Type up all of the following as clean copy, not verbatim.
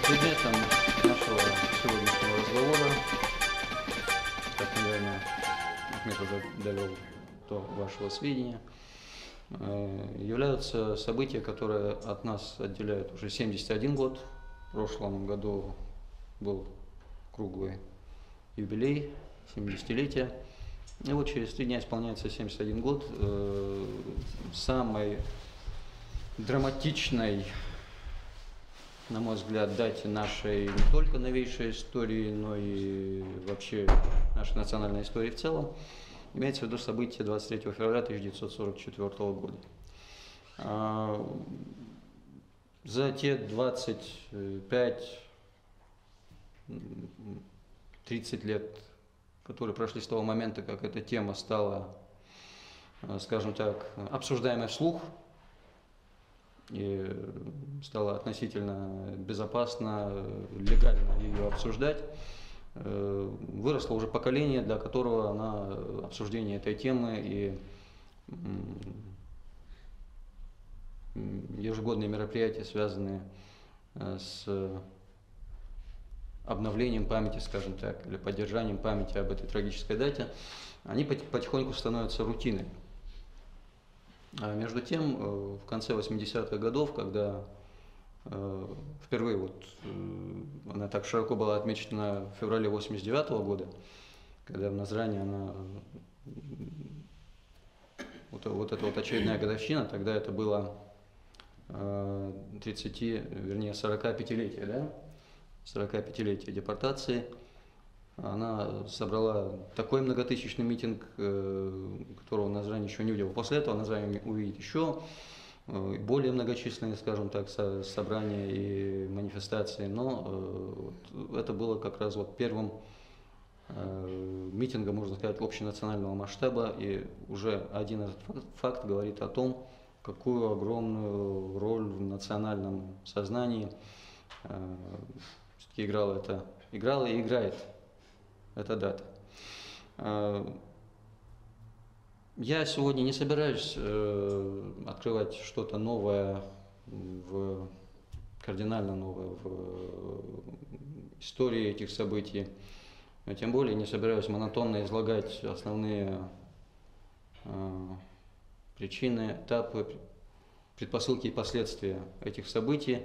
Предметом нашего сегодняшнего разговора, как, наверное, Ахмед уже довел до вашего сведения, являются события, которые от нас отделяют уже 71 год. В прошлом году был круглый юбилей, 70-летие. И вот через 3 дня исполняется 71 год самой драматичной, на мой взгляд, дате нашей не только новейшей истории, но и вообще нашей национальной истории в целом. Имеется в виду событие 23 февраля 1944 года. За те 25-30 лет, которые прошли с того момента, как эта тема стала, скажем так, обсуждаемой вслух, и стало относительно безопасно, легально ее обсуждать, выросло уже поколение, для которого на обсуждение этой темы и ежегодные мероприятия, связанные с обновлением памяти, скажем так, или поддержанием памяти об этой трагической дате, они потихоньку становятся рутиной. А между тем, в конце 80-х годов, когда впервые она так широко была отмечена в феврале 89-го года, когда в Назране она, вот эта вот очередная годовщина, тогда это было 45-летие, да? 45-летие депортации. Она собрала такой многотысячный митинг, которого Назрань еще не увидел. После этого Назрань увидит еще более многочисленные, скажем так, собрания и манифестации. Но это было как раз первым митингом, можно сказать, общенационального масштаба. И уже один этот факт говорит о том, какую огромную роль в национальном сознании все-таки играла и играет эта дата. Я сегодня не собираюсь открывать что-то новое, кардинально новое в истории этих событий, но тем более не собираюсь монотонно излагать основные причины, этапы, предпосылки и последствия этих событий.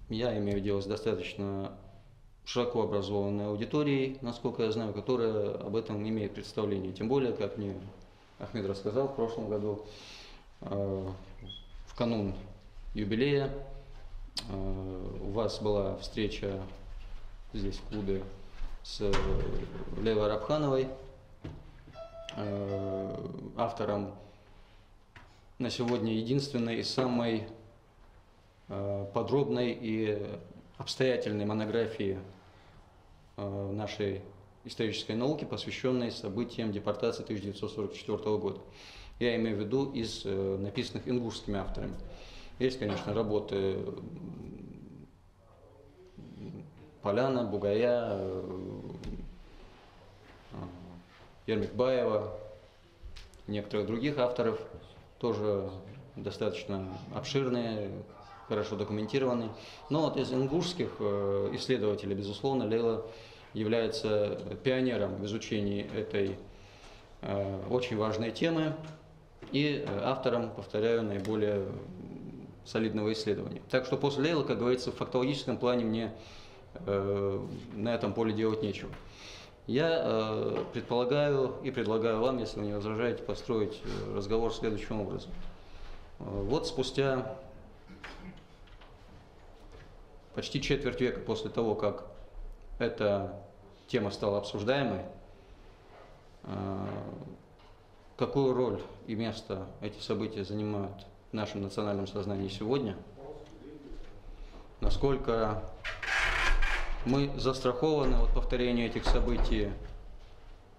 Я имею дело с достаточно широко образованной аудиторией, насколько я знаю, которая об этом имеет представление. Тем более, как мне Ахмед рассказал, в прошлом году, в канун юбилея, у вас была встреча здесь в клубе с Лейлой Арабхановой, автором на сегодня единственной и самой подробной и обстоятельной монографии нашей исторической науки, посвященной событиям депортации 1944 года. Я имею в виду из написанных ингушскими авторами. Есть, конечно, работы Поляна, Бугая, Ермекбаева, некоторых других авторов, тоже достаточно обширные, хорошо документированные. Но вот из ингушских исследователей, безусловно, Лейла является пионером в изучении этой очень важной темы и автором, повторяю, наиболее солидного исследования. Так что после Лейлы, как говорится, в фактологическом плане мне на этом поле делать нечего. Я предполагаю и предлагаю вам, если вы не возражаете, построить разговор следующим образом. Вот спустя почти четверть века после того, как эта тема стала обсуждаемой, какую роль и место эти события занимают в нашем национальном сознании сегодня, насколько мы застрахованы от повторения этих событий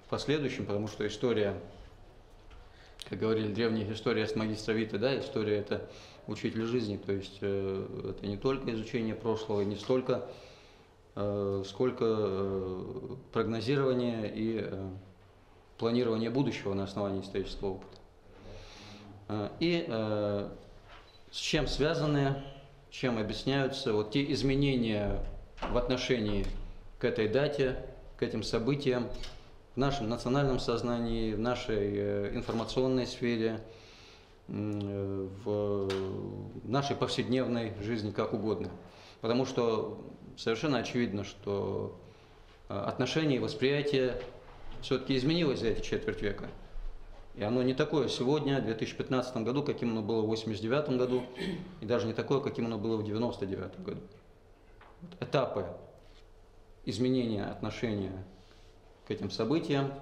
в последующем, потому что история, как говорили древние, история с магистра Виты, да, история – это учитель жизни, то есть это не только изучение прошлого, не столько, сколько прогнозирование и планирование будущего на основании исторического опыта. И с чем связаны чем объясняются вот те изменения в отношении к этой дате, к этим событиям в нашем национальном сознании, в нашей информационной сфере, в нашей повседневной жизни, как угодно. Потому что совершенно очевидно, что отношение и восприятие все-таки изменилось за эти четверть века. И оно не такое сегодня, в 2015 году, каким оно было в 1989 году, и даже не такое, каким оно было в 1999 году. Этапы изменения отношения к этим событиям,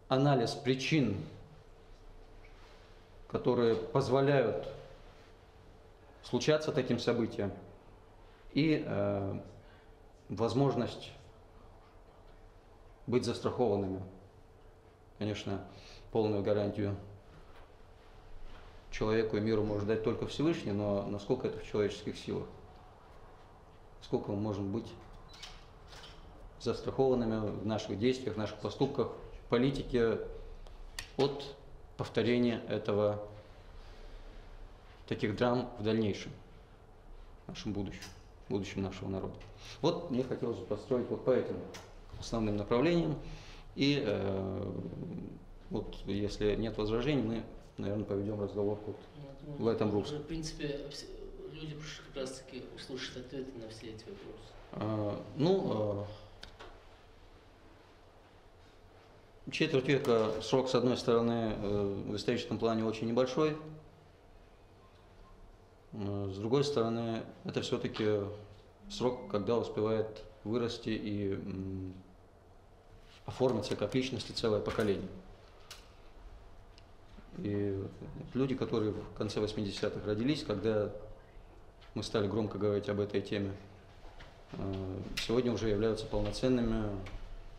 анализ причин, которые позволяют случаться таким событиям, и возможность быть застрахованными. Конечно, полную гарантию человеку и миру может дать только Всевышний, но насколько это в человеческих силах? Сколько мы можем быть застрахованными в наших действиях, в наших поступках, в политике от повторения таких драм в дальнейшем, в нашем будущем нашего народа. Вот мне хотелось бы построить вот по этим основным направлениям. И вот если нет возражений, мы, наверное, поведем разговор вот в этом русле. В принципе, люди пришли как раз таки услышать ответы на все эти вопросы. Четверть века срок, с одной стороны, в историческом плане очень небольшой, с другой стороны, это все-таки срок, когда успевает вырасти и оформиться как личности целое поколение. И люди, которые в конце 80-х родились, когда мы стали громко говорить об этой теме, сегодня уже являются полноценными,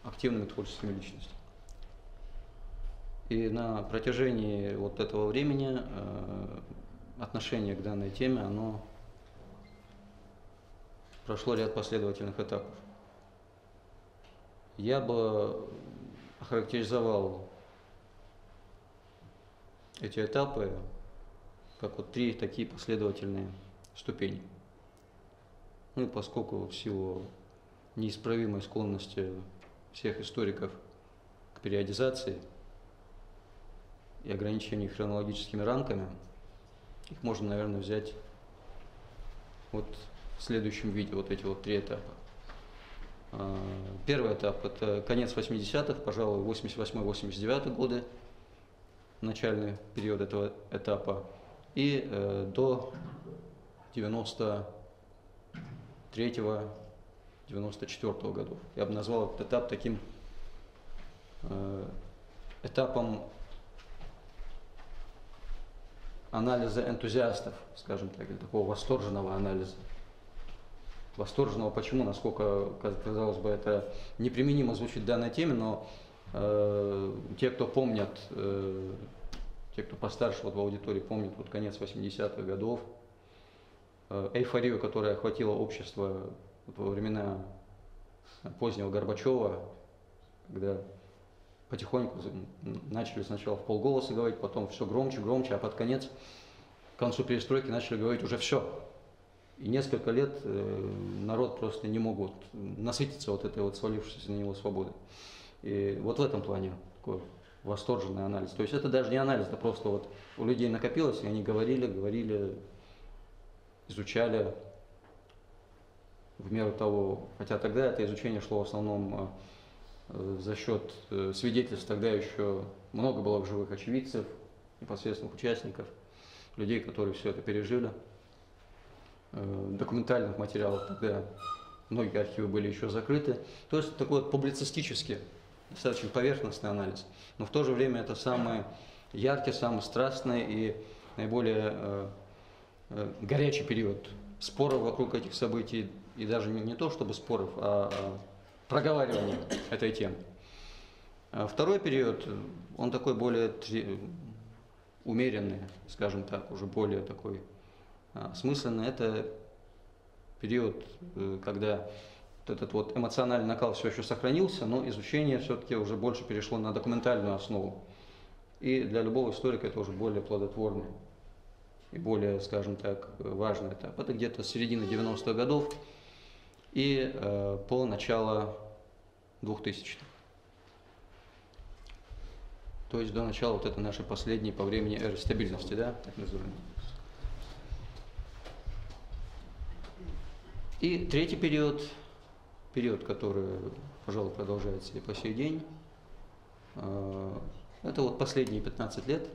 активными творческими личностями. И на протяжении вот этого времени отношение к данной теме, оно прошло ряд последовательных этапов. Я бы охарактеризовал эти этапы как вот 3 такие последовательные ступени. Ну и поскольку в силу неисправимой склонности всех историков к периодизации и ограничению хронологическими рамками, их можно, наверное, взять вот в следующем виде, вот эти вот 3 этапа. Первый этап – это конец 80-х, пожалуй, 88-89 годы, начальный период этого этапа, и до 93-94 годов. Я бы назвал этот этап таким этапом анализа энтузиастов, скажем так, или такого восторженного анализа. Восторженного почему? Насколько, казалось бы, это неприменимо звучит в данной теме, но те, кто помнят, те, кто постарше вот в аудитории помнят вот конец 80-х годов, эйфорию, которая охватила общество вот во времена позднего Горбачева, когда потихоньку начали сначала в полголоса говорить, потом все громче, громче, а под конец, к концу перестройки, начали говорить уже все. И несколько лет народ просто не мог насытиться вот этой вот свалившейся на него свободой. И вот в этом плане такой восторженный анализ. То есть это даже не анализ, это просто вот у людей накопилось, и они говорили, изучали в меру того. Хотя тогда это изучение шло в основном за счет свидетельств, тогда еще много было живых очевидцев, непосредственных участников, людей, которые все это пережили. Документальных материалов тогда многие архивы были еще закрыты. То есть такой вот публицистический, достаточно поверхностный анализ. Но в то же время это самый яркий, самый страстный и наиболее горячий период споров вокруг этих событий. И даже не то, чтобы споров, а проговаривания этой темы. Второй период, он такой более умеренный, скажем так, уже более такой осмысленный. Это период, когда вот этот вот эмоциональный накал все еще сохранился, но изучение все-таки уже больше перешло на документальную основу. И для любого историка это уже более плодотворный и более, скажем так, важный этап, это где-то с середины 90-х годов и по начало 2000-х. То есть до начала вот этой нашей последней по времени эры стабильности, да, так называемой. И третий период, который, пожалуй, продолжается и по сей день, это вот последние 15 лет,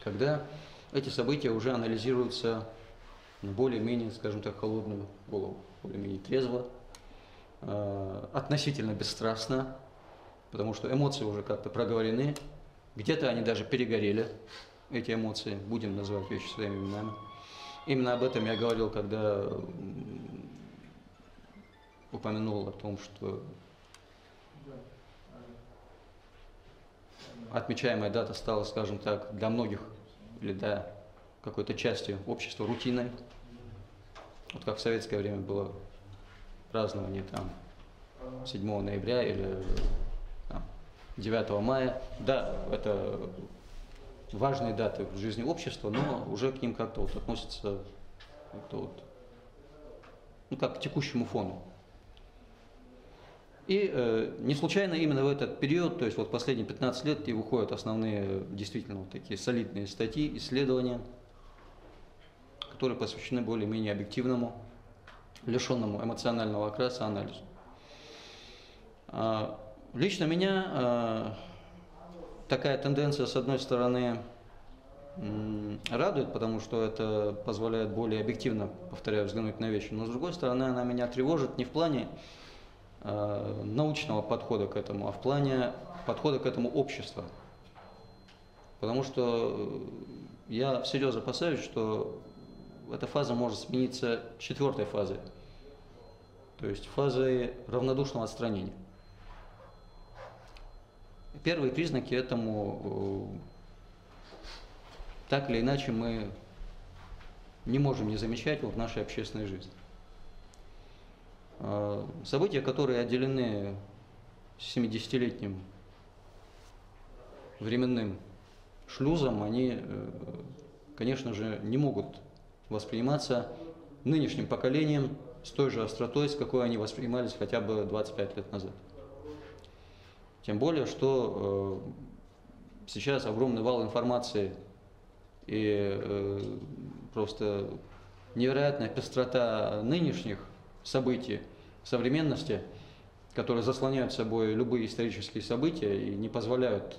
когда эти события уже анализируются на более-менее, скажем так, холодную голову, более-менее трезво, относительно бесстрастно, потому что эмоции уже как-то проговорены, где-то они даже перегорели, эти эмоции, будем называть вещи своими именами. Именно об этом я говорил, когда упомянул о том, что отмечаемая дата стала, скажем так, для многих или для какой-то части общества рутиной. Вот как в советское время было празднование там 7 ноября или там, 9 мая. Да, это важные даты в жизни общества, но уже к ним как-то вот относятся вот, ну, как к текущему фону. И не случайно именно в этот период, то есть вот последние 15 лет, и выходят основные действительно вот такие солидные статьи, исследования, которые посвящены более-менее объективному, лишенному эмоционального окраса анализу. Лично меня такая тенденция, с одной стороны, радует, потому что это позволяет более объективно, повторяю, взглянуть на вещи, но с другой стороны, она меня тревожит не в плане научного подхода к этому, а в плане подхода к этому общества. Потому что я всерьез опасаюсь, что эта фаза может смениться 4-й фазой, то есть фазой равнодушного отстранения. Первые признаки этому так или иначе мы не можем не замечать в нашей общественной жизни. События, которые отделены 70-летним временным шлюзом, они, конечно же, не могут восприниматься нынешним поколением с той же остротой, с какой они воспринимались хотя бы 25 лет назад. Тем более, что сейчас огромный вал информации и просто невероятная пестрота нынешних событий современности, которые заслоняют собой любые исторические события и не позволяют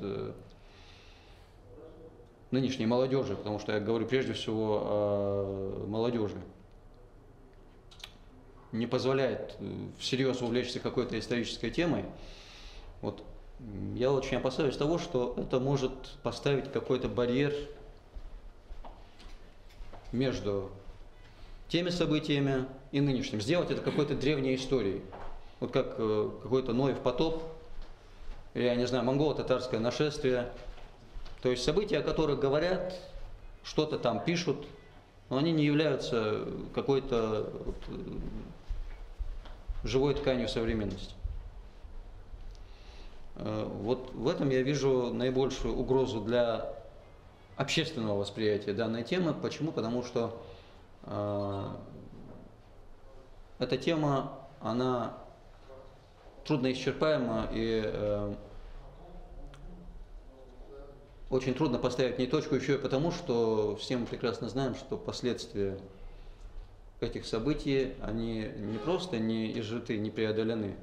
нынешней молодежи, потому что я говорю прежде всего о молодежи, не позволяет всерьез увлечься какой-то исторической темой. Вот я очень опасаюсь того, что это может поставить какой-то барьер между теми событиями и нынешним. Сделать это какой-то древней историей. Вот как какой-то Ноев потоп, или, я не знаю, монголо-татарское нашествие. То есть события, о которых говорят, что-то там пишут, но они не являются какой-то живой тканью современности. Вот в этом я вижу наибольшую угрозу для общественного восприятия данной темы. Почему? Потому что эта тема, она трудноисчерпаема и очень трудно поставить в ней точку еще и потому, что все мы прекрасно знаем, что последствия этих событий, они не просто не изжиты, не преодолены,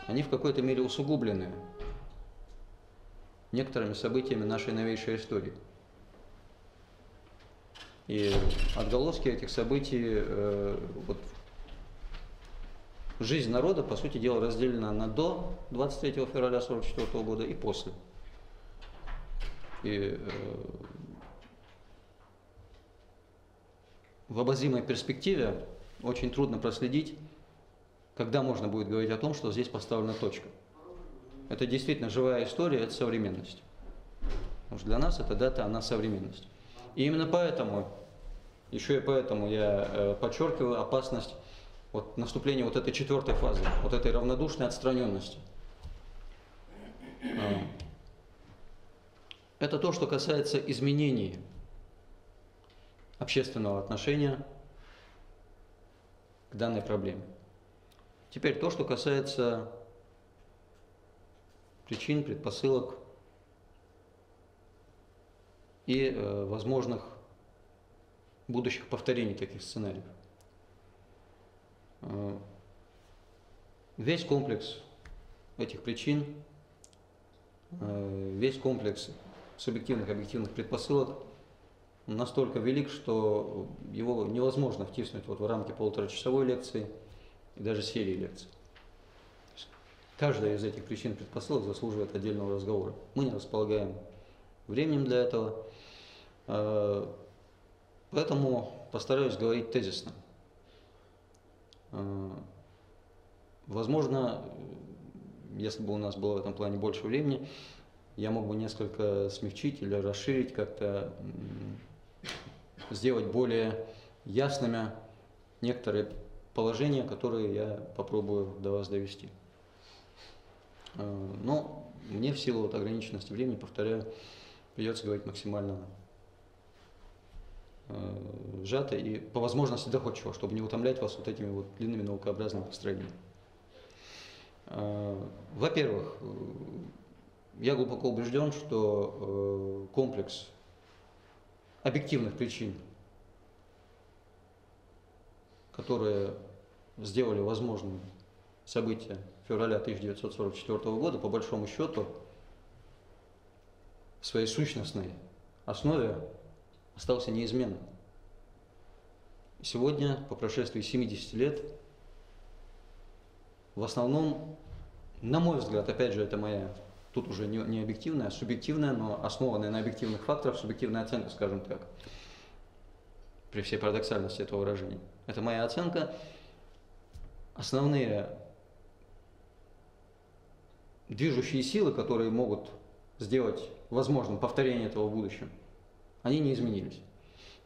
они в какой-то мере усугублены некоторыми событиями нашей новейшей истории. И отголоски этих событий, вот, жизнь народа, по сути дела, разделена на до 23 февраля 1944 года и после. И в обозримой перспективе очень трудно проследить, когда можно будет говорить о том, что здесь поставлена точка. Это действительно живая история, это современность. Потому что для нас эта дата, она современность. И именно поэтому, еще и поэтому я подчеркиваю опасность вот наступления вот этой 4-й фазы, вот этой равнодушной отстраненности. Это то, что касается изменений общественного отношения к данной проблеме. Теперь то, что касается причин, предпосылок и возможных будущих повторений таких сценариев. Весь комплекс этих причин, весь комплекс субъективных и объективных предпосылок настолько велик, что его невозможно втиснуть вот в рамки полуторачасовой лекции и даже серии лекций. Каждая из этих причин и предпосылок заслуживает отдельного разговора. Мы не располагаем временем для этого, поэтому постараюсь говорить тезисно. Возможно, если бы у нас было в этом плане больше времени, я мог бы несколько смягчить или расширить, как-то сделать более ясными некоторые положения, которые я попробую до вас довести. Но мне в силу ограниченности времени, повторяю, придется говорить максимально сжато и по возможности доходчиво, чтобы не утомлять вас вот этими вот длинными наукообразными построениями. Во-первых, я глубоко убежден, что комплекс объективных причин, которые сделали возможным события февраля 1944 года, по большому счету, в своей сущностной основе остался неизменным. Сегодня, по прошествии 70 лет, в основном, на мой взгляд, опять же, это моя, тут уже не объективная, а субъективная, но основанная на объективных факторах, субъективная оценка, скажем так, при всей парадоксальности этого выражения. Это моя оценка. Основные движущие силы, которые могут сделать возможным повторение этого в будущем, они не изменились.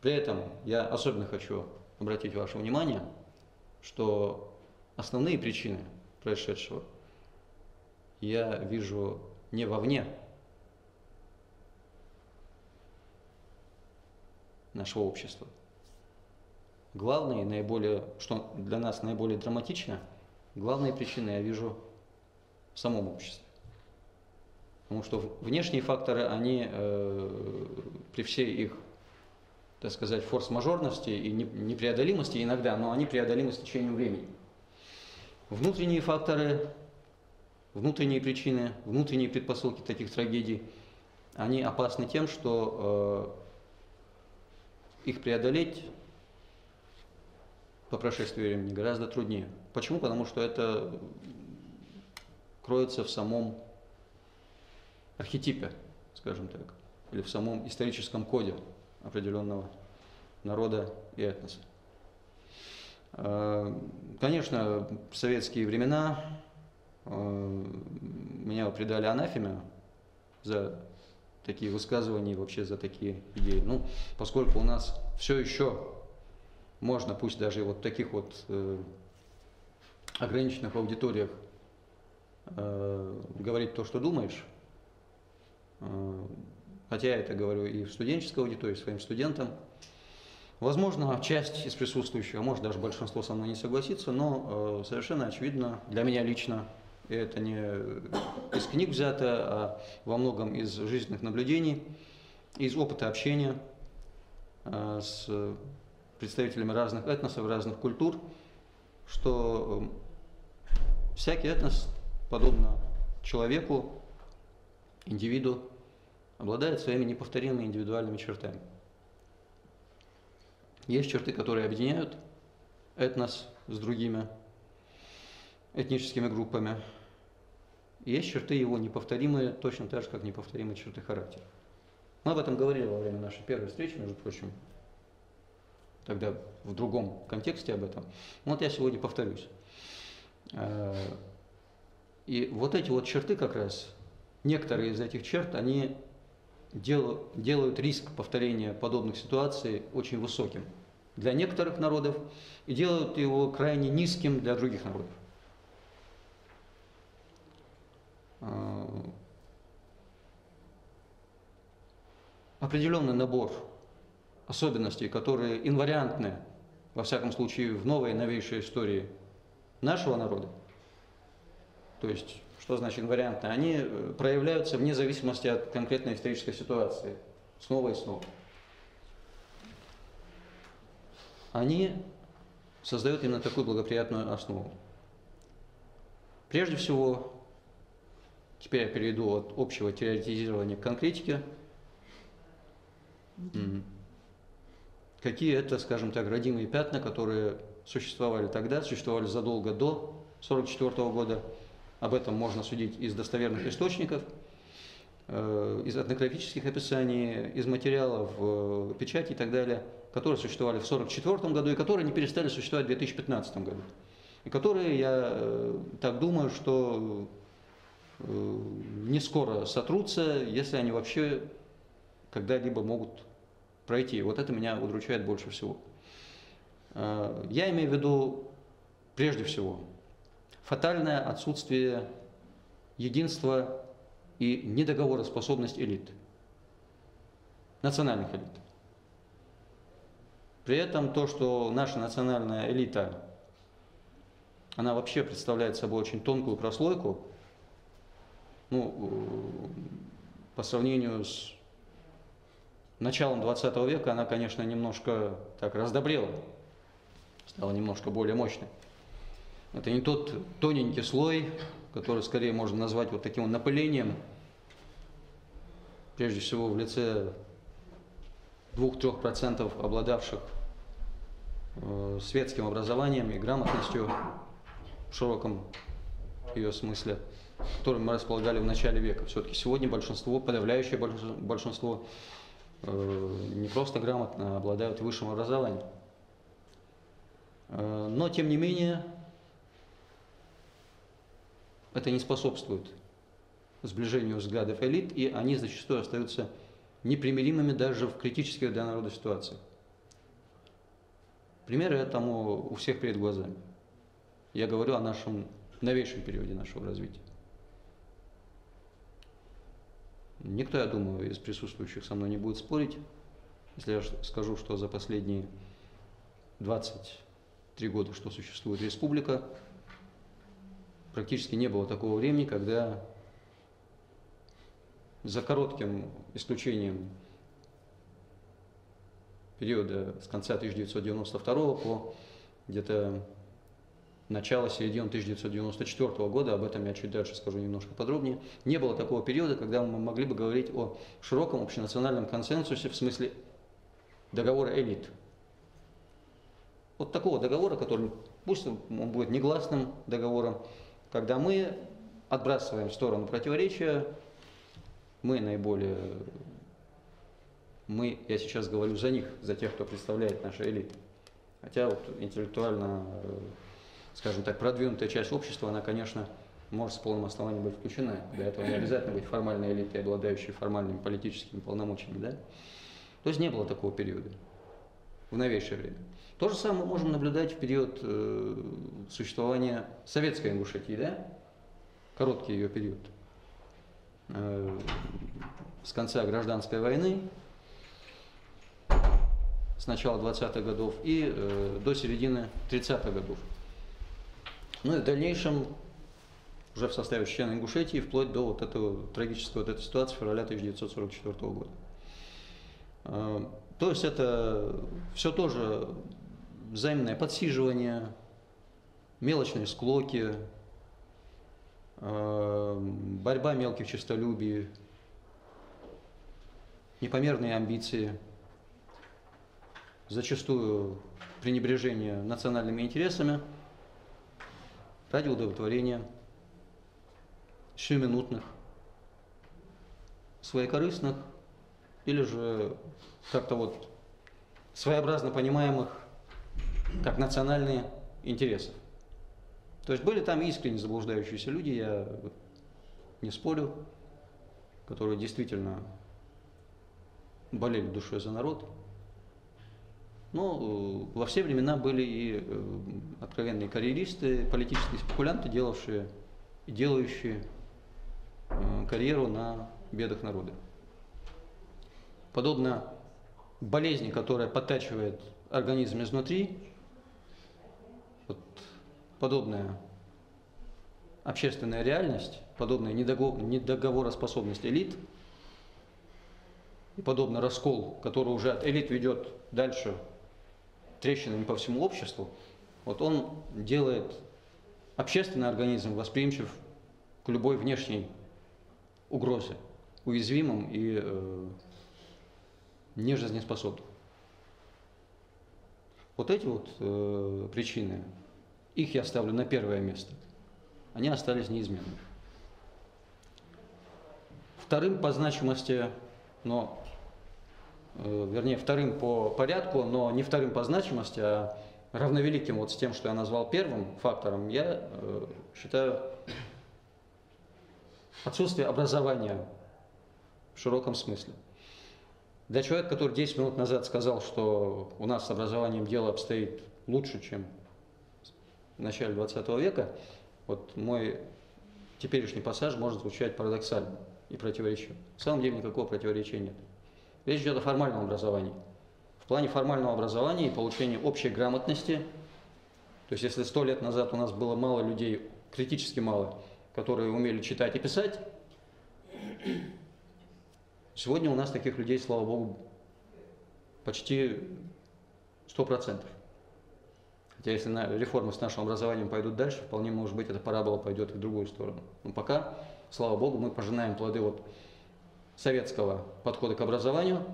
При этом я особенно хочу обратить ваше внимание, что основные причины происшедшего я вижу не вовне нашего общества. Главные, наиболее, что для нас наиболее драматично, главные причины я вижу в самом обществе. Потому что внешние факторы, они при всей их, так сказать, форс-мажорности и непреодолимости иногда, но они преодолимы с течением времени. Внутренние факторы, внутренние причины, внутренние предпосылки таких трагедий, они опасны тем, что их преодолеть по прошествии времени гораздо труднее. Почему? Потому что это кроется в самом архетипе, скажем так, или в самом историческом коде определенного народа и этноса. Конечно, в советские времена меня предали анафеме за такие высказывания и вообще за такие идеи. Ну, поскольку у нас все еще можно, пусть даже вот в таких вот ограниченных аудиториях, говорить то, что думаешь, хотя я это говорю и в студенческой аудитории, своим студентам. Возможно, часть из присутствующих, а может даже большинство со мной не согласится, но совершенно очевидно для меня лично, и это не из книг взято, а во многом из жизненных наблюдений, из опыта общения с представителями разных этносов, разных культур, что всякий этнос, подобно человеку, индивиду, обладает своими неповторимыми индивидуальными чертами. Есть черты, которые объединяют этнос с другими этническими группами. Есть черты его неповторимые, точно так же, как неповторимые черты характера. Мы об этом говорили во время нашей первой встречи, между прочим, тогда в другом контексте об этом. Вот я сегодня повторюсь. И вот эти вот черты как раз, некоторые из этих черт, они делают риск повторения подобных ситуаций очень высоким для некоторых народов и делают его крайне низким для других народов. Определенный набор особенностей, которые инвариантны, во всяком случае, в новой, новейшей истории нашего народа, то есть, что значит инвариантны, они проявляются вне зависимости от конкретной исторической ситуации, снова и снова. Они создают именно такую благоприятную основу. Прежде всего, теперь я перейду от общего теоретизирования к конкретике. Какие это, скажем так, родимые пятна, которые существовали тогда, существовали задолго до 1944 года. Об этом можно судить из достоверных источников, из этнографических описаний, из материалов, печати и так далее, которые существовали в 1944 году и которые не перестали существовать в 2015 году. И которые, я так думаю, что не скоро сотрутся, если они вообще когда-либо могут пройти. Вот это меня удручает больше всего. Я имею в виду, прежде всего, фатальное отсутствие единства и недоговороспособность элит, национальных элит. При этом то, что наша национальная элита, она вообще представляет собой очень тонкую прослойку, по сравнению с началом 20 века, она, конечно, немножко так раздобрела, стала немножко более мощной. Это не тот тоненький слой, который скорее можно назвать вот таким напылением, прежде всего в лице 2-3% обладавших светским образованием и грамотностью в широком ее смысле, которым мы располагали в начале века. Все-таки сегодня большинство, подавляющее большинство, не просто грамотно, а обладают высшим образованием. Но, тем не менее, это не способствует сближению взглядов элит, и они зачастую остаются непримиримыми даже в критических для народа ситуациях. Примеры этому у всех перед глазами. Я говорю о нашем новейшем периоде нашего развития. Никто, я думаю, из присутствующих со мной не будет спорить, если я скажу, что за последние 23 года, что существует республика, практически не было такого времени, когда за коротким исключением периода с конца 1992 по где-то начало-середину 1994 года, об этом я чуть дальше скажу немножко подробнее, не было такого периода, когда мы могли бы говорить о широком общенациональном консенсусе в смысле договора элит. Вот такого договора, который, пусть он будет негласным договором, когда мы отбрасываем в сторону противоречия, я сейчас говорю за них, за тех, кто представляет наши элиты. Хотя вот интеллектуально, скажем так, продвинутая часть общества, она, конечно, может с полным основанием быть включена. Для этого не обязательно быть формальной элитой, обладающей формальными политическими полномочиями, да? То есть не было такого периода в новейшее время. То же самое мы можем наблюдать в период существования советской Ингушетии, да? Короткий ее период. С конца гражданской войны, с начала 20-х годов и до середины 30-х годов. Ну и в дальнейшем, уже в составе члена Ингушетии, вплоть до вот этого трагической вот этой ситуации февраля 1944 года. То есть это все тоже взаимное подсиживание, мелочные склоки, борьба мелких честолюбий, непомерные амбиции, зачастую пренебрежение национальными интересами ради удовлетворения сиюминутных, своекорыстных или же как-то вот своеобразно понимаемых как национальные интересы. То есть были там искренне заблуждающиеся люди, я не спорю, которые действительно болели душой за народ. Но во все времена были и откровенные карьеристы, политические спекулянты, делавшие и делающие карьеру на бедах народа. Подобно болезни, которая подтачивает организм изнутри, вот подобная общественная реальность, подобная недоговороспособность элит и подобный раскол, который уже от элит ведет дальше трещинами по всему обществу, вот он делает общественный организм восприимчив к любой внешней угрозе, уязвимым и нежизнеспособным. Вот эти вот причины, их я ставлю на первое место. Они остались неизменными. Вторым по значимости, вернее, вторым по порядку, но не вторым по значимости, а равновеликим вот с тем, что я назвал первым фактором, я считаю отсутствие образования в широком смысле. Для человека, который 10 минут назад сказал, что у нас с образованием дело обстоит лучше, чем в начале 20 века, вот мой теперешний пассаж может звучать парадоксально и противоречиво. На самом деле никакого противоречия нет. Речь идет о формальном образовании. В плане формального образования и получения общей грамотности, то есть если 100 лет назад у нас было мало людей, критически мало, которые умели читать и писать, сегодня у нас таких людей, слава богу, почти 100%. Хотя если реформы с нашим образованием пойдут дальше, вполне может быть, эта парабола пойдет и в другую сторону. Но пока, слава богу, мы пожинаем плоды вот советского подхода к образованию,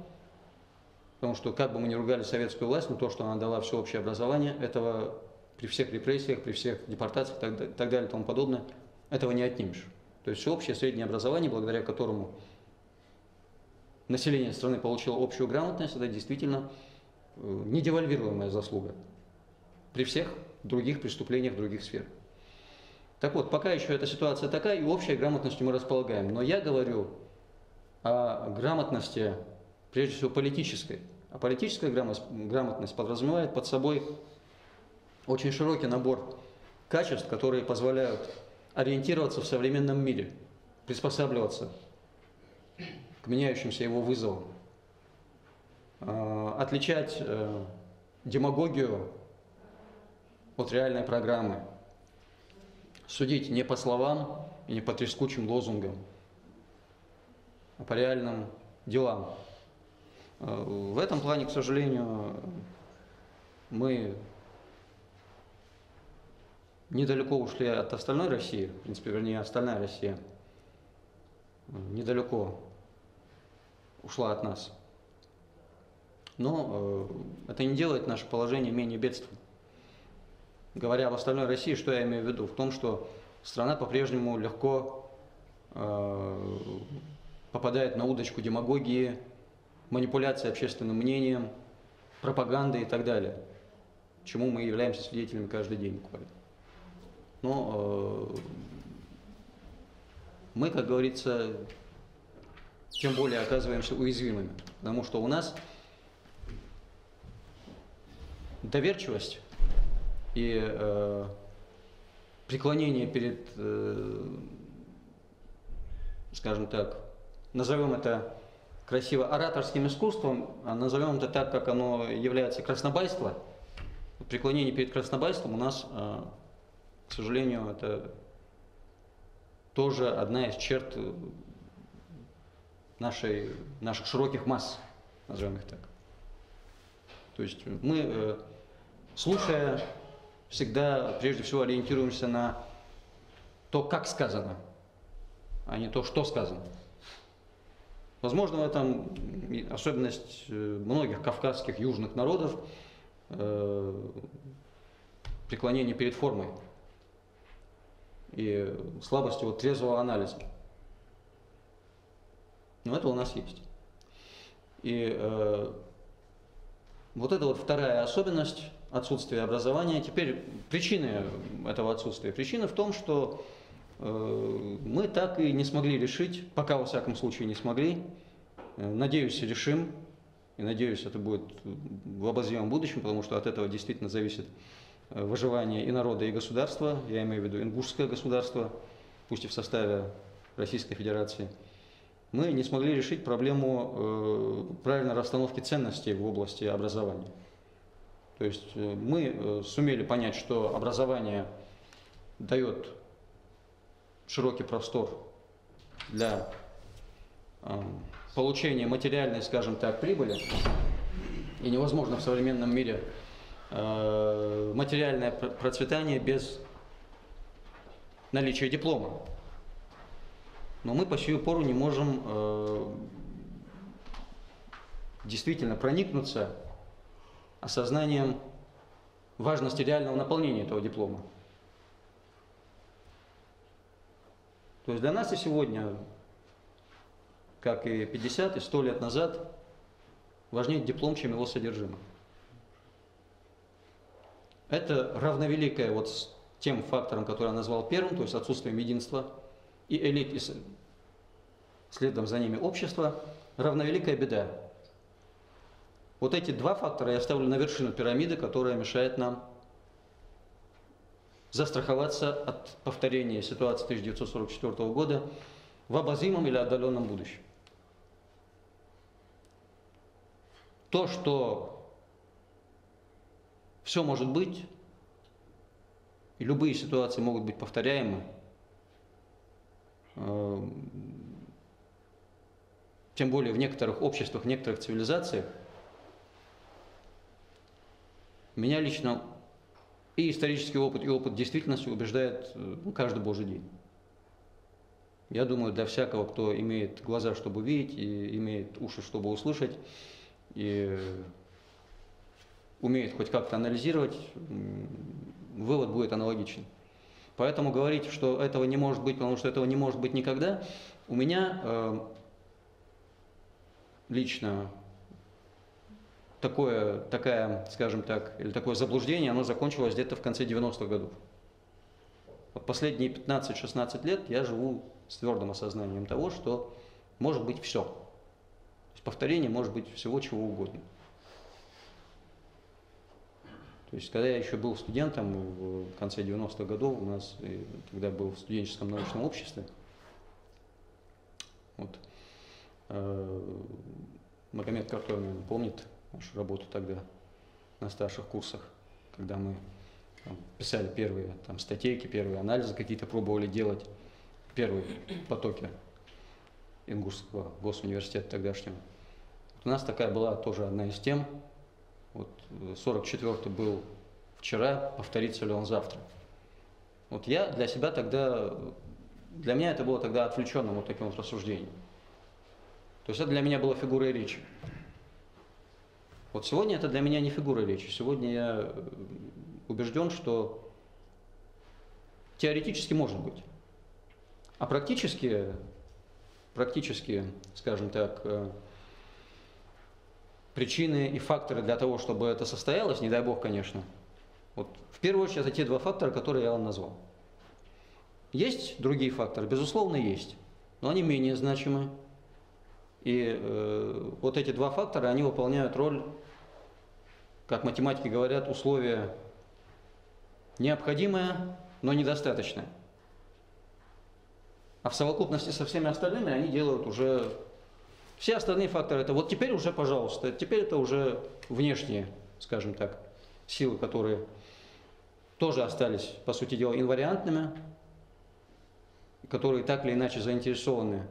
потому что, как бы мы ни ругали советскую власть, но то, что она дала всеобщее образование, этого при всех репрессиях, при всех депортациях и так далее и тому подобное, этого не отнимешь. То есть всеобщее среднее образование, благодаря которому население страны получило общую грамотность, это действительно недевальвируемая заслуга при всех других преступлениях в других сферах. Так вот, пока еще эта ситуация такая, и общей грамотностью мы располагаем. Но я говорю о грамотности, прежде всего, политической. А политическая грамотность подразумевает под собой очень широкий набор качеств, которые позволяют ориентироваться в современном мире, приспосабливаться к меняющимся его вызовам, отличать демагогию от реальной программы, судить не по словам и не по трескучим лозунгам, а по реальным делам. В этом плане, к сожалению, мы недалеко ушли от остальной России, в принципе, вернее, остальная Россия недалеко ушла от нас. Но это не делает наше положение менее бедственным. Говоря об остальной России, что я имею в виду? В том, что страна по-прежнему легко попадает на удочку демагогии, манипуляции общественным мнением, пропаганды и так далее, чему мы являемся свидетелями каждый день буквально. Но мы, как говорится, тем более оказываемся уязвимыми, потому что у нас доверчивость и преклонение перед, скажем так, назовем это красиво ораторским искусством, а назовем это так, как оно является краснобайство. Преклонение перед краснобайством у нас, к сожалению, это тоже одна из черт наших широких масс, назовем их так. То есть мы, слушая, всегда прежде всего ориентируемся на то, как сказано, а не то, что сказано. Возможно, в этом особенность многих кавказских южных народов, преклонение перед формой и слабостью вот трезвого анализа. Но это у нас есть. И вот это вот вторая особенность отсутствия образования. Теперь причины этого отсутствия. Причина в том, что мы так и не смогли решить, пока во всяком случае не смогли, надеюсь, решим, и надеюсь, это будет в обозримом будущем, потому что от этого действительно зависит выживание и народа, и государства, я имею в виду ингушское государство, пусть и в составе Российской Федерации. мы не смогли решить проблему правильной расстановки ценностей в области образования. То есть мы сумели понять, что образование дает широкий простор для получения материальной, скажем так, прибыли. И невозможно в современном мире материальное процветание без наличия диплома. Но мы по сию пору не можем действительно проникнуться осознанием важности реального наполнения этого диплома. То есть для нас и сегодня, как и 50, и 100 лет назад, важнее диплом, чем его содержимое. Это равновеликое вот с тем фактором, который я назвал первым, то есть отсутствием единства и элит, и следом за ними общество, равновеликая беда. Вот эти два фактора я ставлю на вершину пирамиды, которая мешает нам застраховаться от повторения ситуации 1944 года в обозримом или отдаленном будущем. То, что все может быть, и любые ситуации могут быть повторяемы, тем более в некоторых обществах, в некоторых цивилизациях, меня лично и исторический опыт, и опыт действительности убеждает каждый божий день. Я думаю, для всякого, кто имеет глаза, чтобы видеть, и имеет уши, чтобы услышать, и умеет хоть как-то анализировать, вывод будет аналогичен. Поэтому говорить, что этого не может быть, потому что этого не может быть никогда, у меня лично такое, скажем так, или такое заблуждение, оно закончилось где-то в конце 90-х годов. Вот последние 15-16 лет я живу с твердым осознанием того, что может быть все. То есть повторение может быть всего чего угодно. То есть, когда я еще был студентом в конце 90-х годов, у нас, когда был в студенческом научном обществе, вот, Магомед Картоев, наверное, помнит нашу работу тогда на старших курсах, когда мы писали первые статейки, первые анализы какие-то пробовали делать, первые потоки Ингушского госуниверситета тогдашнего. Вот у нас такая была тоже одна из тем. Вот 44-й был вчера, повторится ли он завтра. Вот я для себя тогда, для меня это было тогда отвлеченным вот таким вот рассуждением. То есть это для меня была фигурой речи. Вот сегодня это для меня не фигура речи. Сегодня я убежден, что теоретически может быть. А практически, скажем так, причины и факторы для того, чтобы это состоялось, не дай бог, конечно. Вот в первую очередь это те два фактора, которые я вам назвал. Есть другие факторы? Безусловно, есть. Но они менее значимы. И вот эти два фактора, они выполняют роль, как математики говорят, условия необходимое, но недостаточное. А в совокупности со всеми остальными они делают уже... Все остальные факторы, это вот теперь уже, пожалуйста, теперь это уже внешние, скажем так, силы, которые тоже остались, по сути дела, инвариантными, которые так или иначе заинтересованы,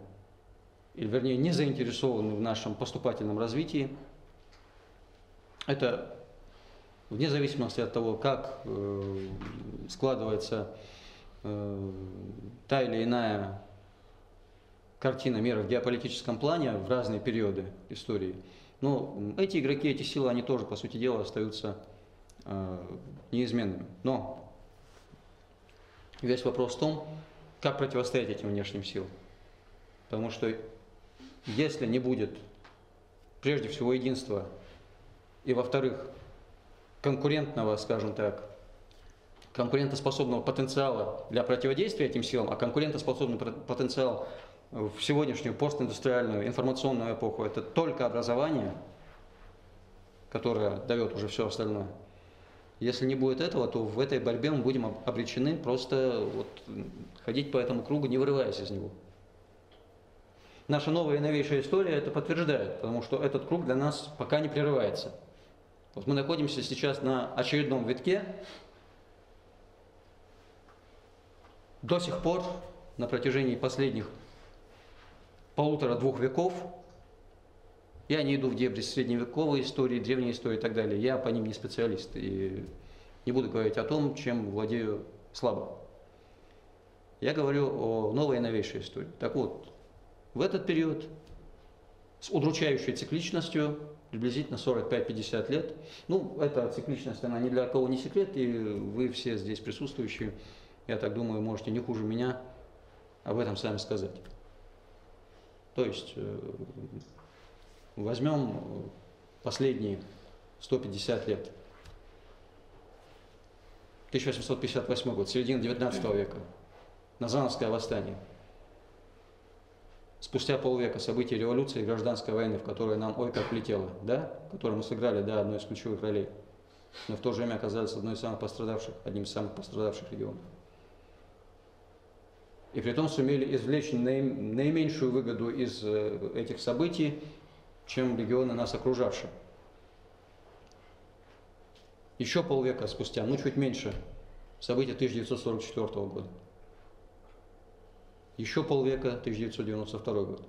или вернее не заинтересованы в нашем поступательном развитии. Это вне зависимости от того, как складывается та или иная картина мира в геополитическом плане в разные периоды истории. Но эти игроки, эти силы, они тоже, по сути дела, остаются неизменными. Но весь вопрос в том, как противостоять этим внешним силам. Потому что если не будет, прежде всего, единства, и, во-вторых, конкурентного, скажем так, конкурентоспособного потенциала для противодействия этим силам, а конкурентоспособный потенциал в сегодняшнюю постиндустриальную информационную эпоху это только образование, которое дает уже все остальное. Если не будет этого, то в этой борьбе мы будем обречены просто вот ходить по этому кругу, не вырываясь из него. наша новая и новейшая история это подтверждает, потому что этот круг для нас пока не прерывается. Вот мы находимся сейчас на очередном витке. До сих пор, на протяжении последних 1,5-2 веков, я не иду в дебри средневековой истории, древней истории и так далее, я по ним не специалист и не буду говорить о том, чем владею слабо. Я говорю о новой и новейшей истории. Так вот, в этот период с удручающей цикличностью, приблизительно 45-50 лет, ну, эта цикличность, она ни для кого не секрет, и вы все здесь присутствующие, я так думаю, можете не хуже меня об этом сами сказать. То есть, возьмем последние 150 лет. 1858 год, середина 19 века, Назановское восстание. Спустя полвека события революции и гражданской войны, в которой нам ой как влетело, да? В которой мы сыграли, да, одной из ключевых ролей, но в то же время оказались одним из самых пострадавших регионов. И при том сумели извлечь наименьшую выгоду из этих событий, чем регионы нас окружавшие. Еще полвека спустя, ну чуть меньше, события 1944 года. Еще полвека, 1992 год.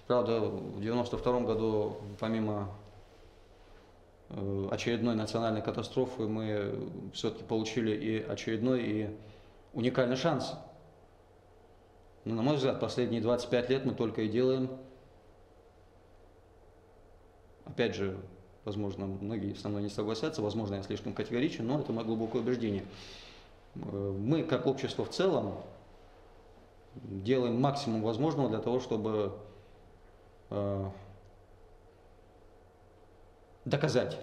Правда, в 1992 году, помимо очередной национальной катастрофы, мы все-таки получили и очередной, и уникальный шанс. Но, на мой взгляд, последние 25 лет мы только и делаем, опять же, возможно, многие со мной не согласятся, возможно, я слишком категоричен, но это мое глубокое убеждение. Мы, как общество в целом, делаем максимум возможного для того, чтобы доказать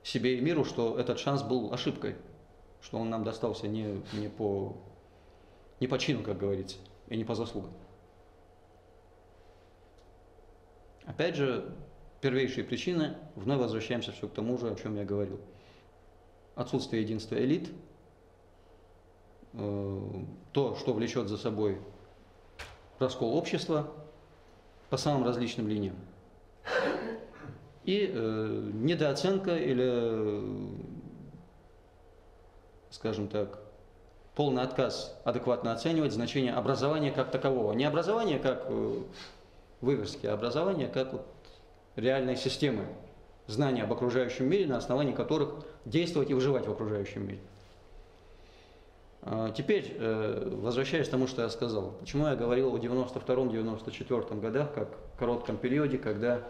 себе и миру, что этот шанс был ошибкой, что он нам достался не по чину, как говорится, и не по заслугам. Опять же, первейшие причины, вновь возвращаемся все к тому же, о чем я говорил. Отсутствие единства элит, то, что влечет за собой раскол общества по самым различным линиям. И недооценка или, скажем так, полный отказ адекватно оценивать значение образования как такового. Не образование как выверстки, а образование как вот реальной системы знания об окружающем мире, на основании которых действовать и выживать в окружающем мире. Теперь, возвращаясь к тому, что я сказал, почему я говорил о 92-94 годах, как коротком периоде, когда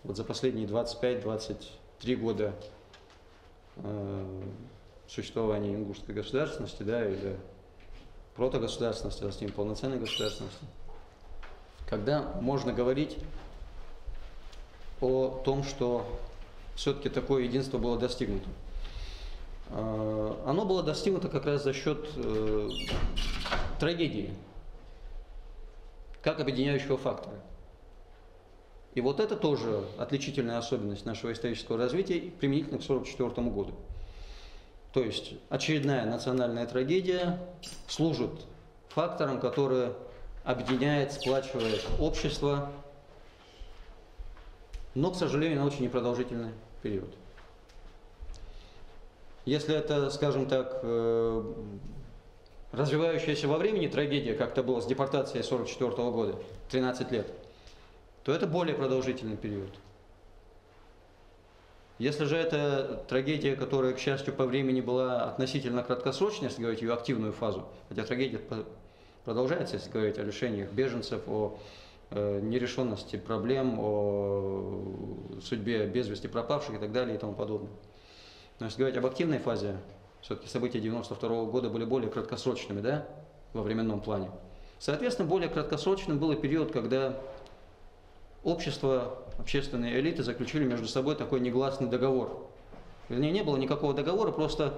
вот за последние 25-23 года существования ингушской государственности, да, или протогосударственности, а с ним полноценной государственности, когда можно говорить о том, что все-таки такое единство было достигнуто. Оно было достигнуто как раз за счет трагедии, как объединяющего фактора. И вот это тоже отличительная особенность нашего исторического развития применительно к 1944 году. То есть очередная национальная трагедия служит фактором, который объединяет, сплачивает общество, но, к сожалению, на очень непродолжительный период. Если это, скажем так, развивающаяся во времени трагедия, как это было с депортацией 1944 года, 13 лет, то это более продолжительный период. Если же это трагедия, которая, к счастью, по времени была относительно краткосрочной, если говорить ее активную фазу, хотя трагедия продолжается, если говорить о лишениях беженцев, о нерешенности проблем, о судьбе без вести пропавших и так далее и тому подобное. Но если говорить об активной фазе, все-таки события 1992 года были более краткосрочными, да, во временном плане. Соответственно, более краткосрочным был период, когда общество, общественные элиты заключили между собой такой негласный договор. Вернее, не было никакого договора, просто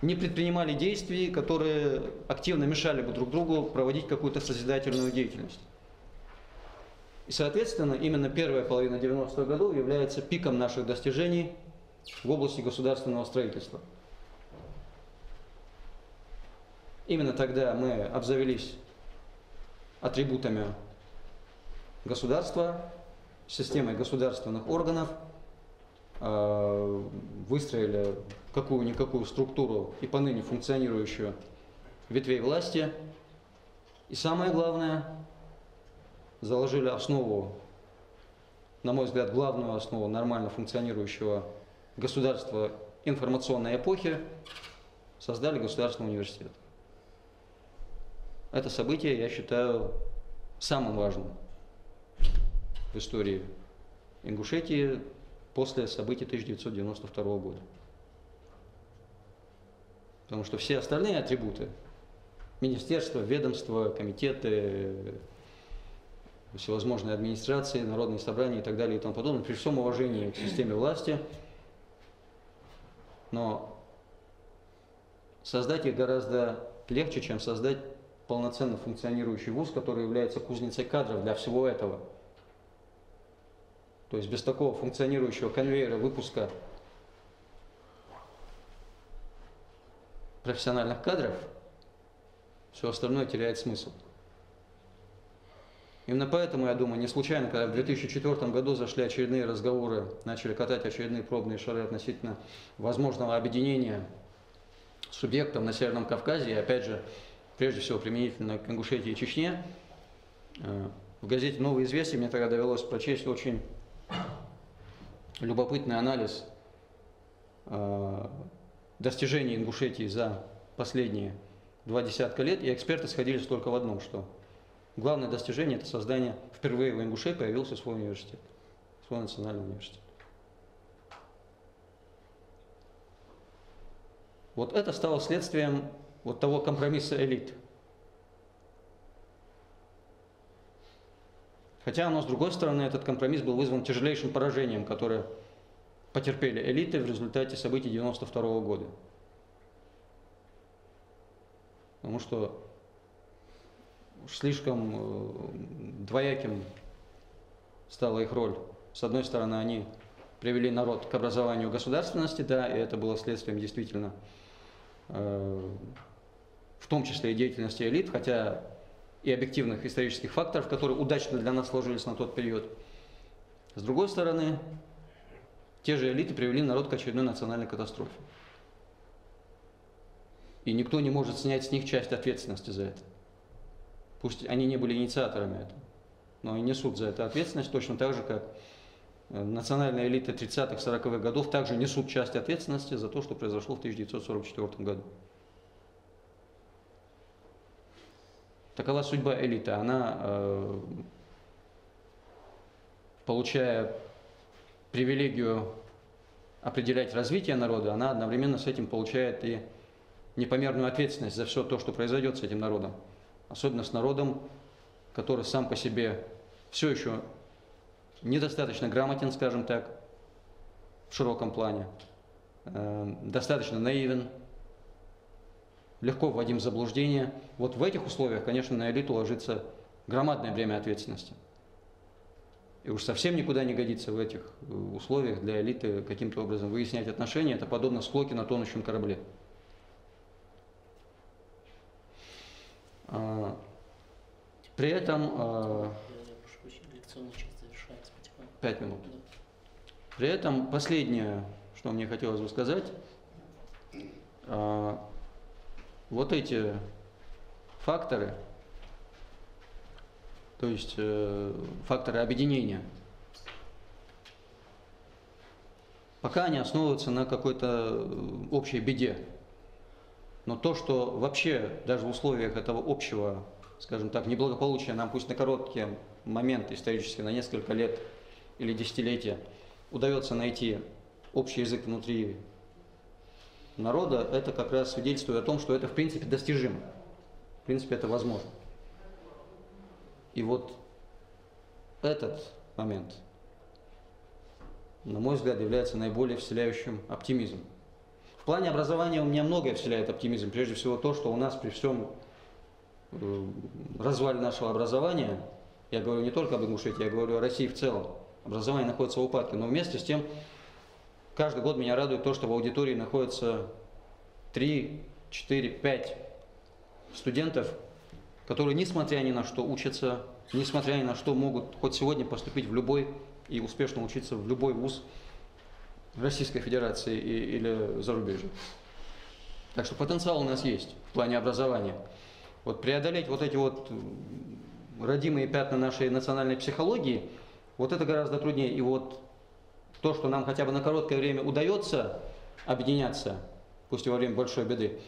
не предпринимали действий, которые активно мешали бы друг другу проводить какую-то созидательную деятельность. И, соответственно, именно первая половина 90-х годов является пиком наших достижений в области государственного строительства. Именно тогда мы обзавелись атрибутами государства, системой государственных органов, выстроили какую-никакую структуру и поныне функционирующую ветвей власти. И самое главное, заложили основу, на мой взгляд, главную основу нормально функционирующего государства информационной эпохи, создали государственный университет. Это событие я считаю самым важным в истории Ингушетии после событий 1992 года. Потому что все остальные атрибуты, министерства, ведомства, комитеты, всевозможные администрации, народные собрания и так далее и тому подобное, при всем уважении к системе власти, но создать их гораздо легче, чем создать полноценно функционирующий вуз, который является кузницей кадров для всего этого. То есть без такого функционирующего конвейера выпуска профессиональных кадров все остальное теряет смысл. Именно поэтому, я думаю, не случайно, когда в 2004 году зашли очередные разговоры, начали катать очередные пробные шары относительно возможного объединения субъектов на Северном Кавказе, и опять же, прежде всего применительно к Ингушетии и Чечне, в газете «Новые известия» мне тогда довелось прочесть очень любопытный анализ достижений Ингушетии за последние 20 лет, и эксперты сходились только в одном, что главное достижение – это создание, впервые в Ингушетии появился свой университет, свой национальный университет. Вот это стало следствием вот того компромисса элит. Хотя, но с другой стороны, этот компромисс был вызван тяжелейшим поражением, которое потерпели элиты в результате событий 1992 года. Потому что слишком двояким стала их роль. С одной стороны, они привели народ к образованию государственности, да, и это было следствием действительно, в том числе и деятельности элит, хотя и объективных исторических факторов, которые удачно для нас сложились на тот период. С другой стороны, те же элиты привели народ к очередной национальной катастрофе. И никто не может снять с них часть ответственности за это. Пусть они не были инициаторами этого, но и несут за это ответственность точно так же, как национальные элиты 30-х, 40-х годов также несут часть ответственности за то, что произошло в 1944 году. Такова судьба элиты. Она, получая привилегию определять развитие народа, она одновременно с этим получает и непомерную ответственность за все то, что произойдет с этим народом. Особенно с народом, который сам по себе все еще недостаточно грамотен, скажем так, в широком плане, достаточно наивен, легко вводим в заблуждение. Вот в этих условиях, конечно, на элиту ложится громадное бремя ответственности. И уж совсем никуда не годится в этих условиях для элиты каким-то образом выяснять отношения. Это подобно склоке на тонущем корабле. При этом... 5 минут. При этом последнее, что мне хотелось бы сказать, вот эти факторы, то есть факторы объединения, пока они основываются на какой-то общей беде. Но то, что вообще даже в условиях этого общего, скажем так, неблагополучия нам пусть на короткий момент исторически, на несколько лет или десятилетия, удается найти общий язык внутри народа, это как раз свидетельствует о том, что это в принципе достижимо. В принципе, это возможно. И вот этот момент, на мой взгляд, является наиболее вселяющим оптимизм. В плане образования у меня многое вселяет оптимизм. Прежде всего то, что у нас при всем развале нашего образования, я говорю не только об Ингушетии, я говорю о России в целом, образование находится в упадке. Но вместе с тем, каждый год меня радует то, что в аудитории находится 3, 4, 5 студентов, которые, несмотря ни на что, учатся, несмотря ни на что, могут хоть сегодня поступить в любой и успешно учиться в любой вуз Российской Федерации или зарубежья. Так что потенциал у нас есть в плане образования. Вот преодолеть вот эти вот родимые пятна нашей национальной психологии, вот это гораздо труднее. И вот то, что нам хотя бы на короткое время удается объединяться, пусть и во время большой беды,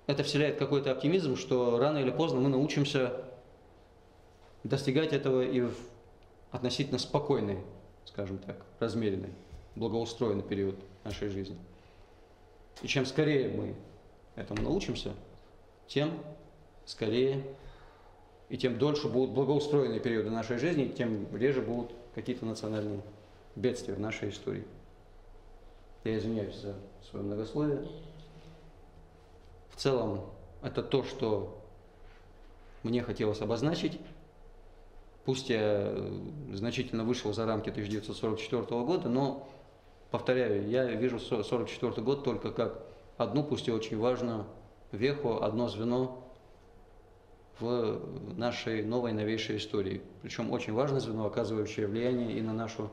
это вселяет какой-то оптимизм, что рано или поздно мы научимся достигать этого и в относительно спокойный, скажем так, размеренный, благоустроенный период нашей жизни. И чем скорее мы этому научимся, тем скорее и тем дольше будут благоустроенные периоды нашей жизни, тем реже будут какие-то национальные бедствия в нашей истории. Я извиняюсь за свое многословие. В целом, это то, что мне хотелось обозначить. Пусть я значительно вышел за рамки 1944 года, но, повторяю, я вижу 1944 год только как одну, пусть и очень важную веху, одно звено в нашей новой, новейшей истории. Причем очень важное звено, оказывающее влияние и на нашу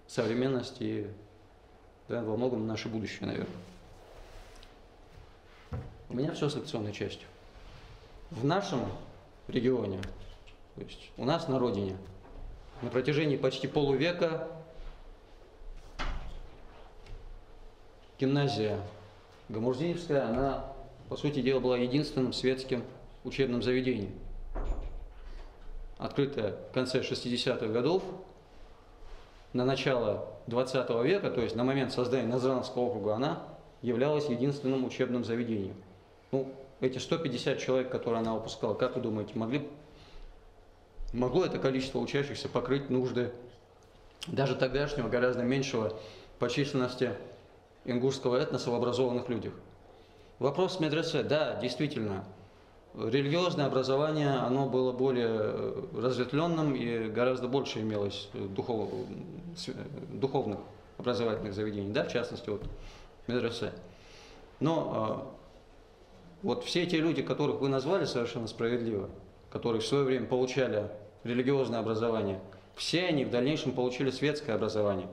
современность, и да, во многом на наше будущее, наверное. У меня все с лекционной частью. В нашем регионе, то есть у нас на родине, на протяжении почти полувека гимназия Гамурзиевская, она, по сути дела, была единственным светским учебным заведением. Открытая в конце 60-х годов, на начало 20 века, то есть на момент создания Назрановского округа, она являлась единственным учебным заведением. Ну, эти 150 человек, которые она выпускала, как вы думаете, могло это количество учащихся покрыть нужды даже тогдашнего, гораздо меньшего по численности ингушского этноса в образованных людях? Вопрос медресе, да, действительно, религиозное образование, оно было более разветвленным и гораздо больше имелось духовных образовательных заведений, да, в частности, вот медресе. Но вот все те люди, которых вы назвали совершенно справедливо, которые в свое время получали религиозное образование, все они в дальнейшем получили светское образование.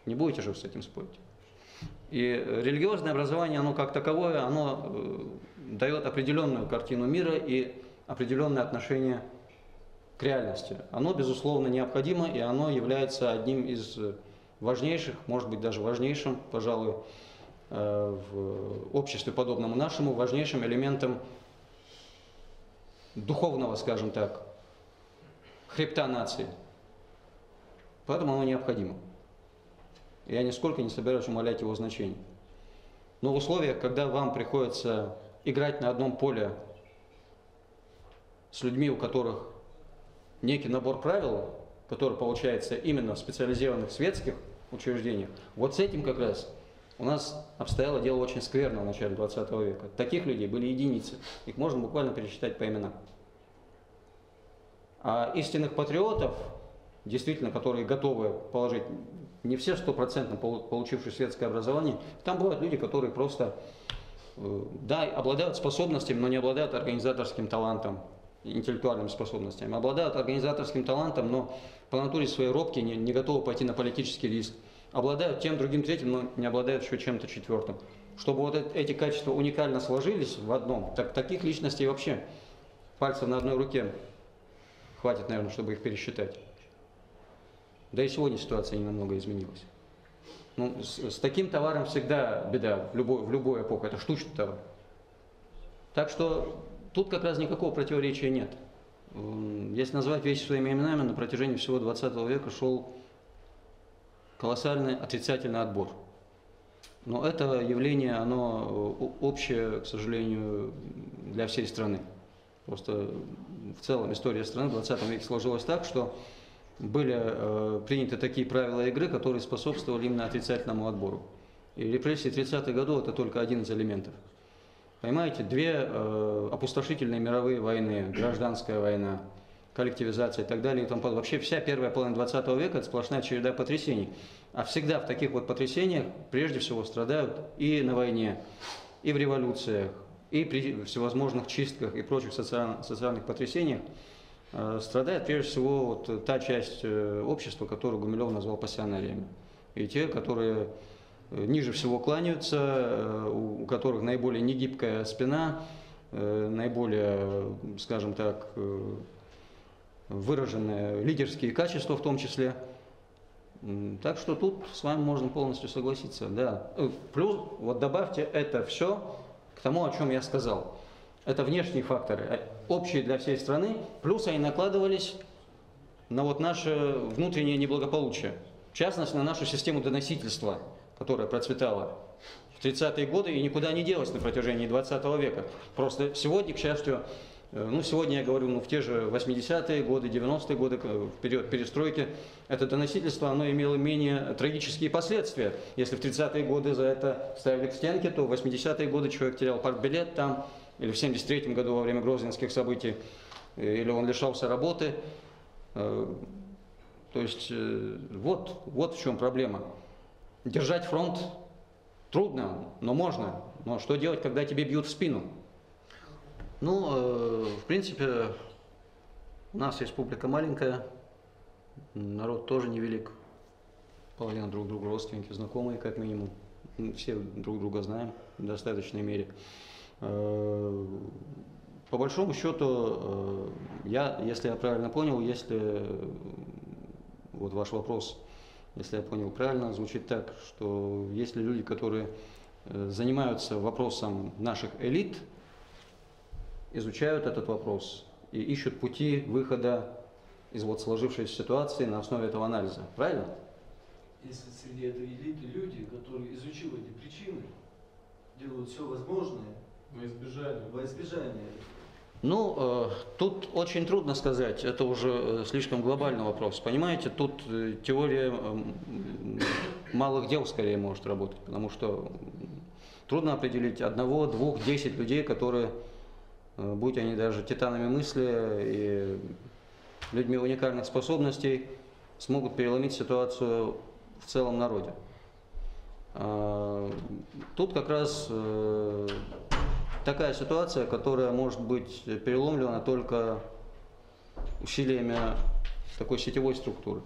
Не будете же вы с этим спорить? И религиозное образование, оно как таковое, оно дает определенную картину мира и определенное отношение к реальности. Оно, безусловно, необходимо, и оно является одним из важнейших, может быть, даже важнейшим, пожалуй, в обществе, подобному нашему, важнейшим элементом духовного, скажем так, хребта нации. Поэтому оно необходимо. Я нисколько не собираюсь умалять его значение. Но в условиях, когда вам приходится играть на одном поле с людьми, у которых некий набор правил, который получается именно в специализированных светских учреждениях, вот с этим как раз у нас обстояло дело очень скверно в начале 20 века. Таких людей были единицы. Их можно буквально пересчитать по именам. А истинных патриотов, действительно, которые готовы положить, не все 100% получившие светское образование, там бывают люди, которые просто, да, обладают способностями, но не обладают организаторским талантом, интеллектуальными способностями. Обладают организаторским талантом, но по натуре своей робкие, не готовы пойти на политический риск. Обладают тем, другим, третьим, но не обладают еще чем-то четвертым. Чтобы вот эти качества уникально сложились в одном, таких личностей вообще пальцев на одной руке хватит, наверное, чтобы их пересчитать. Да и сегодня ситуация не намного изменилась. Ну, с таким товаром всегда беда в любую эпоху. Это штучный товар. Так что тут как раз никакого противоречия нет. Если назвать вещи своими именами, на протяжении всего 20 века шел колоссальный отрицательный отбор. Но это явление, оно общее, к сожалению, для всей страны. Просто в целом история страны в 20 веке сложилась так, что были приняты такие правила игры, которые способствовали именно отрицательному отбору. И репрессии 30-х годов – это только один из элементов. Понимаете, две опустошительные мировые войны, гражданская война, коллективизация и так далее. И тому подобное. Вообще вся первая половина 20 века – это сплошная череда потрясений. А всегда в таких вот потрясениях прежде всего страдают и на войне, и в революциях, и при всевозможных чистках и прочих социальных потрясениях страдает прежде всего вот та часть общества, которую Гумилев назвал пассионариями. И те, которые ниже всего кланяются, у которых наиболее негибкая спина, наиболее, скажем так, выраженные лидерские качества в том числе. Так что тут с вами можно полностью согласиться. Да. Плюс вот добавьте это все к тому, о чем я сказал. Это внешние факторы, общие для всей страны, плюс они накладывались на вот наше внутреннее неблагополучие. В частности, на нашу систему доносительства, которая процветала в 30-е годы и никуда не делась на протяжении 20 века. Просто сегодня, к счастью, ну, сегодня я говорю, в те же 80-е годы, 90-е годы, в период перестройки, это доносительство, оно имело менее трагические последствия. Если в 30-е годы за это ставили к стенке, то в 80-е годы человек терял партбилет там, или в 73-м году во время грозненских событий, или он лишался работы. То есть вот в чем проблема. Держать фронт трудно, но можно. Но что делать, когда тебе бьют в спину? Ну, в принципе, у нас республика маленькая, народ тоже невелик. Половина друг друга родственники, знакомые, как минимум. Все друг друга знаем в достаточной мере. По большому счету, если я правильно понял, если вот ваш вопрос, если я понял правильно, звучит так, что если люди, которые занимаются вопросом наших элит, изучают этот вопрос и ищут пути выхода из вот сложившейся ситуации на основе этого анализа. Правильно? Если среди этой элиты люди, которые, изучив эти причины, делают все возможное во избежание. Ну, тут очень трудно сказать, это уже слишком глобальный вопрос. Понимаете, тут теория малых дел скорее может работать, потому что трудно определить 1, 2, 10 людей, которые, будь они даже титанами мысли и людьми уникальных способностей, смогут переломить ситуацию в целом народе. Тут как раз такая ситуация, которая может быть переломлена только усилиями такой сетевой структуры.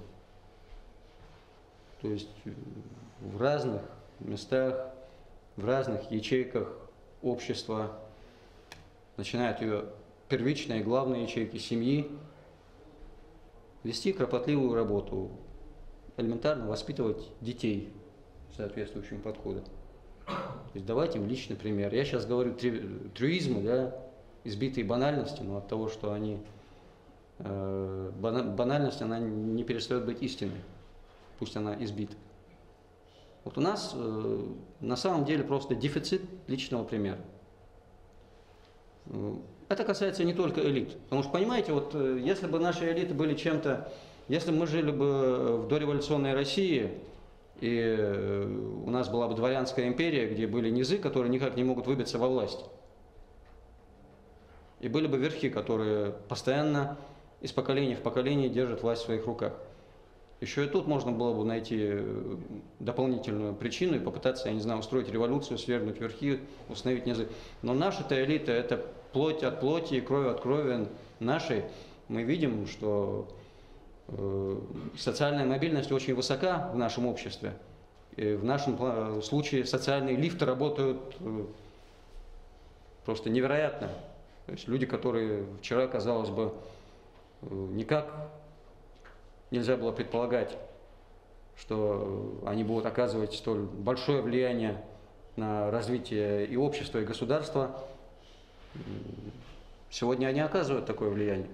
То есть в разных местах, в разных ячейках общества, начиная от ее первичной и главной ячейки семьи, вести кропотливую работу, элементарно воспитывать детей соответствующим подходом. То есть давать им личный пример. Я сейчас говорю трюизмы, да, избитые банальности, но от того, что они банальность, она не перестает быть истиной, пусть она избита. Вот у нас на самом деле просто дефицит личного примера. Это касается не только элит. Потому что, понимаете, вот если бы наши элиты были чем-то, если бы мы жили бы в дореволюционной России, и у нас была бы дворянская империя, где были низы, которые никак не могут выбиться во власть. И были бы верхи, которые постоянно из поколения в поколение держат власть в своих руках. Еще и тут можно было бы найти дополнительную причину и попытаться, я не знаю, устроить революцию, свергнуть верхи, установить низы. Но наша-то элита – это плоть от плоти и кровь от крови нашей. Мы видим, что социальная мобильность очень высока в нашем обществе. И в нашем случае социальные лифты работают просто невероятно. То есть люди, которые вчера, казалось бы, никак нельзя было предполагать, что они будут оказывать столь большое влияние на развитие и общества, и государства. Сегодня они оказывают такое влияние.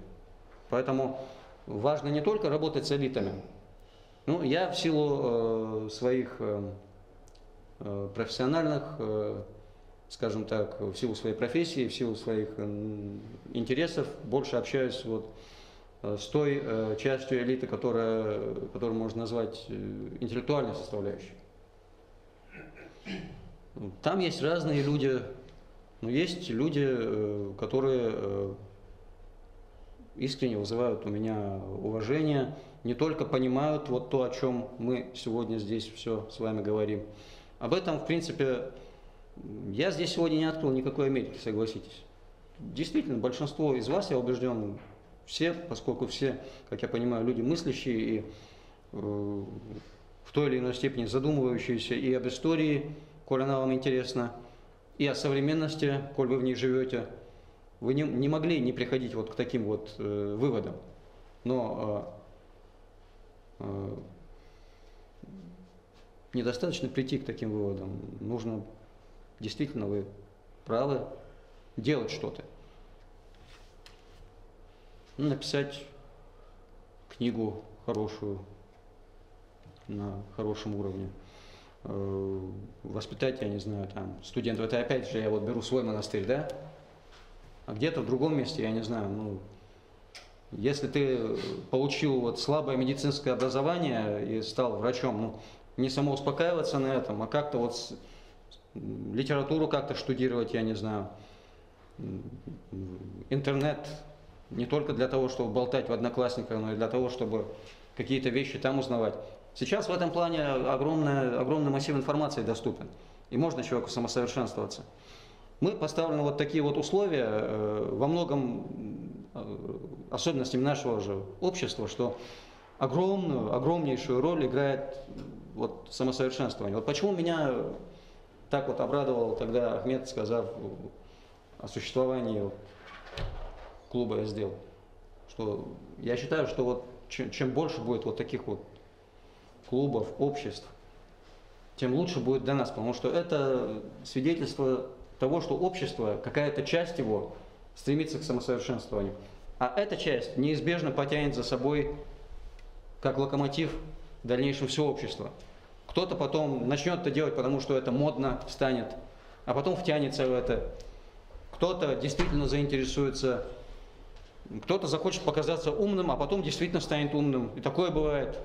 Поэтому важно не только работать с элитами. Ну, я в силу своих профессиональных, скажем так, в силу своей профессии, в силу своих интересов больше общаюсь вот с той частью элиты, которую можно назвать интеллектуальной составляющей. Там есть разные люди, но есть люди, которые искренне вызывают у меня уважение, не только понимают вот то, о чем мы сегодня здесь все с вами говорим. Об этом, в принципе, Я здесь сегодня не открыл никакой Америки, согласитесь. Действительно, большинство из вас, я убежден, все, поскольку все, как я понимаю, люди мыслящие и в той или иной степени задумывающиеся и об истории, коль она вам интересна, и о современности, коль вы в ней живете, вы не могли не приходить вот к таким вот выводам. Но недостаточно прийти к таким выводам. Нужно, действительно, вы правы, делать что-то. Написать книгу хорошую, на хорошем уровне. Воспитать, я не знаю, там, студентов. Это опять же, я вот беру свой монастырь, да? А где-то в другом месте, я не знаю, ну, если ты получил вот слабое медицинское образование и стал врачом, ну, не самоуспокаиваться на этом, а как-то вот литературу как-то штудировать, я не знаю, интернет не только для того, чтобы болтать в Одноклассниках, но и для того, чтобы какие-то вещи там узнавать. Сейчас в этом плане огромный массив информации доступен, и можно человеку самосовершенствоваться. Мы поставлены вот такие вот условия, во многом особенностями нашего же общества, что огромнейшую роль играет вот самосовершенствование. Вот почему меня так вот обрадовал тогда Ахмед, сказав о существовании клуба «Я сделал». Что я считаю, что вот чем больше будет вот таких вот клубов, обществ, тем лучше будет для нас, потому что это свидетельство того, что общество, какая-то часть его стремится к самосовершенствованию. А эта часть неизбежно потянет за собой, как локомотив, в дальнейшем все общество. Кто-то потом начнет это делать, потому что это модно станет, а потом втянется в это. Кто-то действительно заинтересуется, кто-то захочет показаться умным, а потом действительно станет умным. И такое бывает.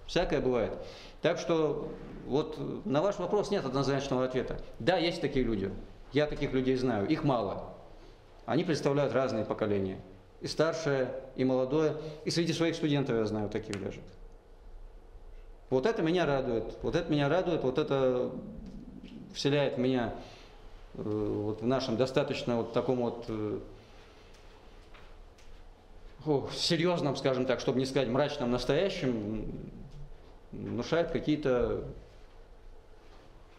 Всякое бывает. Так что вот на ваш вопрос нет однозначного ответа. Да, есть такие люди. Я таких людей знаю. Их мало. Они представляют разные поколения. И старшее, и молодое. И среди своих студентов я знаю таких даже. Вот это меня радует. Вот это меня радует. Вот это вселяет меня вот в нашем достаточно вот таком вот серьезном, скажем так, чтобы не сказать мрачном настоящем, внушает какие-то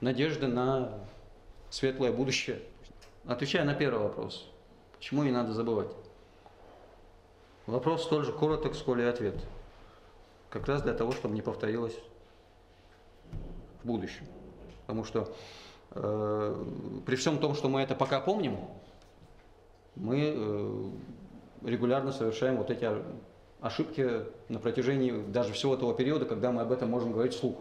надежды на светлое будущее. Отвечая на первый вопрос, почему не надо забывать? Вопрос столь же короток, сколь и ответ. Как раз для того, чтобы не повторилось в будущем. Потому что при всем том, что мы это пока помним, мы регулярно совершаем вот эти ошибки на протяжении даже всего того периода, когда мы об этом можем говорить вслух.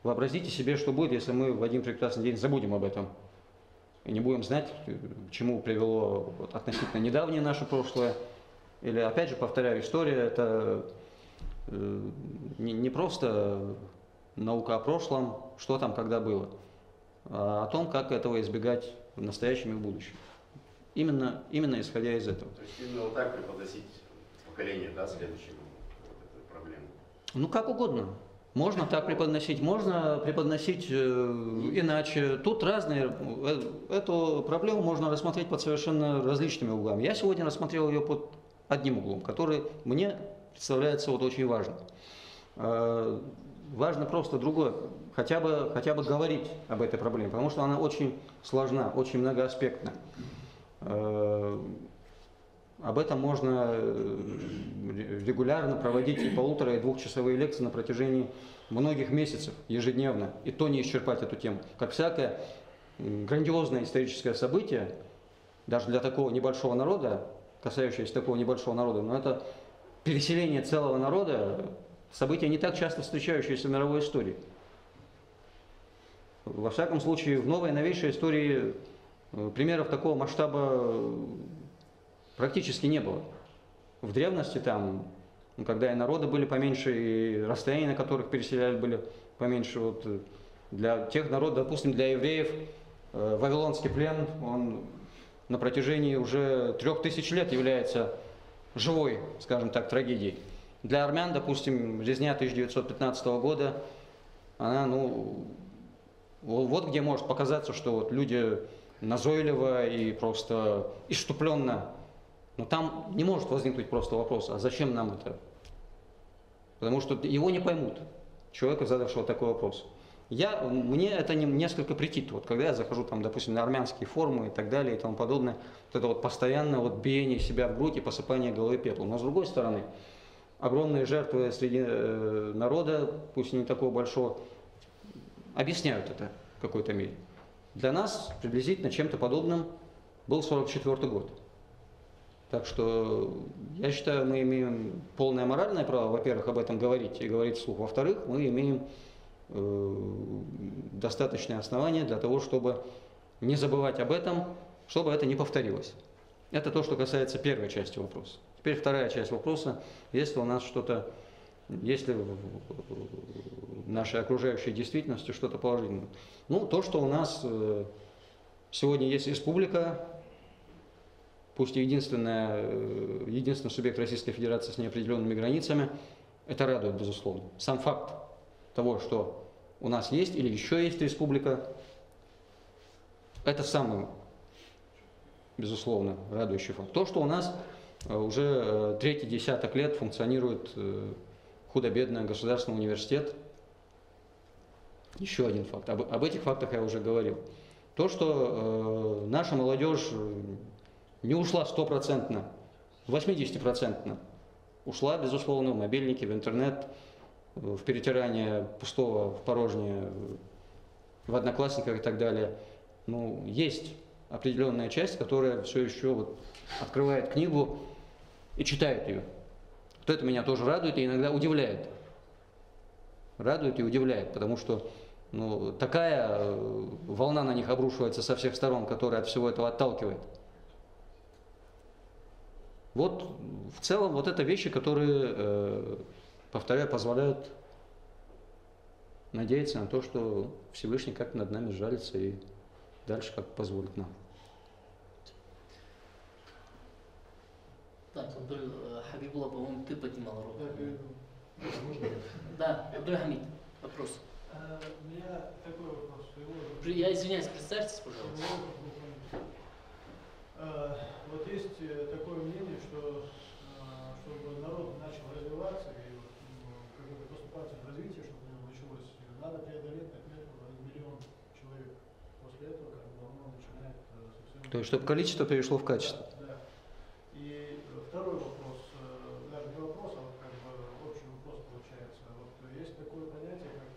Вообразите себе, что будет, если мы в один прекрасный день забудем об этом и не будем знать, к чему привело вот относительно недавнее наше прошлое. Или, опять же, повторяю, история – это не просто наука о прошлом, что там, когда было, а о том, как этого избегать в настоящем и в будущем. Именно исходя из этого. То есть именно вот так преподносить поколению, да, следующему эту проблему? Ну, как угодно. Можно так преподносить, можно преподносить иначе. Тут разные. Эту проблему можно рассмотреть под совершенно различными углами. Я сегодня рассмотрел ее под одним углом, который мне представляется вот очень важным. Важно просто другое, хотя бы говорить об этой проблеме, потому что она очень сложна, очень многоаспектна. Об этом можно регулярно проводить и 1,5- и 2-часовые лекции на протяжении многих месяцев, ежедневно, и то не исчерпать эту тему. Как всякое грандиозное историческое событие, даже для такого небольшого народа, касающееся такого небольшого народа, но это переселение целого народа, событие не так часто встречающееся в мировой истории. Во всяком случае, в новой новейшей истории примеров такого масштаба практически не было. В древности там, когда и народы были поменьше, и расстояния, на которых переселяли, были поменьше. Вот для тех народов, допустим, для евреев, Вавилонский плен, он на протяжении уже 3000 лет является живой, скажем так, трагедией. Для армян, допустим, резня 1915 года, она, Вот где может показаться, что вот люди назойливо и просто исступленно. Но там не может возникнуть просто вопрос, а зачем нам это? Потому что его не поймут, человека, задавшего такой вопрос. Мне это несколько претит, вот, когда я захожу, там, допустим, на армянские форумы и так далее и тому подобное, вот это вот постоянное вот биение себя в грудь и посыпание головы пеплом. Но с другой стороны, огромные жертвы среди народа, пусть и не такого большого, объясняют это в какой-то мере. Для нас приблизительно чем-то подобным был 1944 год. Так что я считаю, мы имеем полное моральное право, во-первых, об этом говорить и говорить вслух. Во-вторых, мы имеем достаточные основания для того, чтобы не забывать об этом, чтобы это не повторилось. Это то, что касается первой части вопроса. Теперь вторая часть вопроса. Если у нас что-то, если в нашей окружающей действительности что-то положительное. Ну, то, что у нас сегодня есть республика, пусть и единственный субъект Российской Федерации с неопределенными границами, это радует, безусловно. Сам факт того, что у нас есть или еще есть республика, это самый, безусловно, радующий факт. То, что у нас уже третий десяток лет функционирует худо-бедно государственный университет, еще один факт. Об этих фактах я уже говорил. То, что наша молодежь не ушла 100%, 80% ушла, безусловно, в мобильники, в интернет, в перетирание пустого в порожнее, в одноклассниках и так далее. Ну, есть определенная часть, которая все еще вот открывает книгу и читает ее. Вот это меня тоже радует и иногда удивляет. Радует и удивляет, потому что такая волна на них обрушивается со всех сторон, которая от всего этого отталкивает. Вот в целом вот это вещи, которые, повторяю, позволяют надеяться на то, что Всевышний как-то над нами сжалится и дальше как позволит нам. Так, Хабибулла, по-моему, ты поднимал руку. Да, Абдуль-Хамид, вопрос. У меня такой вопрос. Я извиняюсь, представьтесь, пожалуйста. Вот есть такое мнение, что чтобы народ начал развиваться и какое-то поступательное развитие, чтобы у него началось, надо преодолеть отметку в 1 миллион человек. После этого оно начинает совсем... То есть, чтобы количество перешло в качество. Да. И второй вопрос, даже не вопрос, а общий вопрос получается. Вот есть такое понятие, как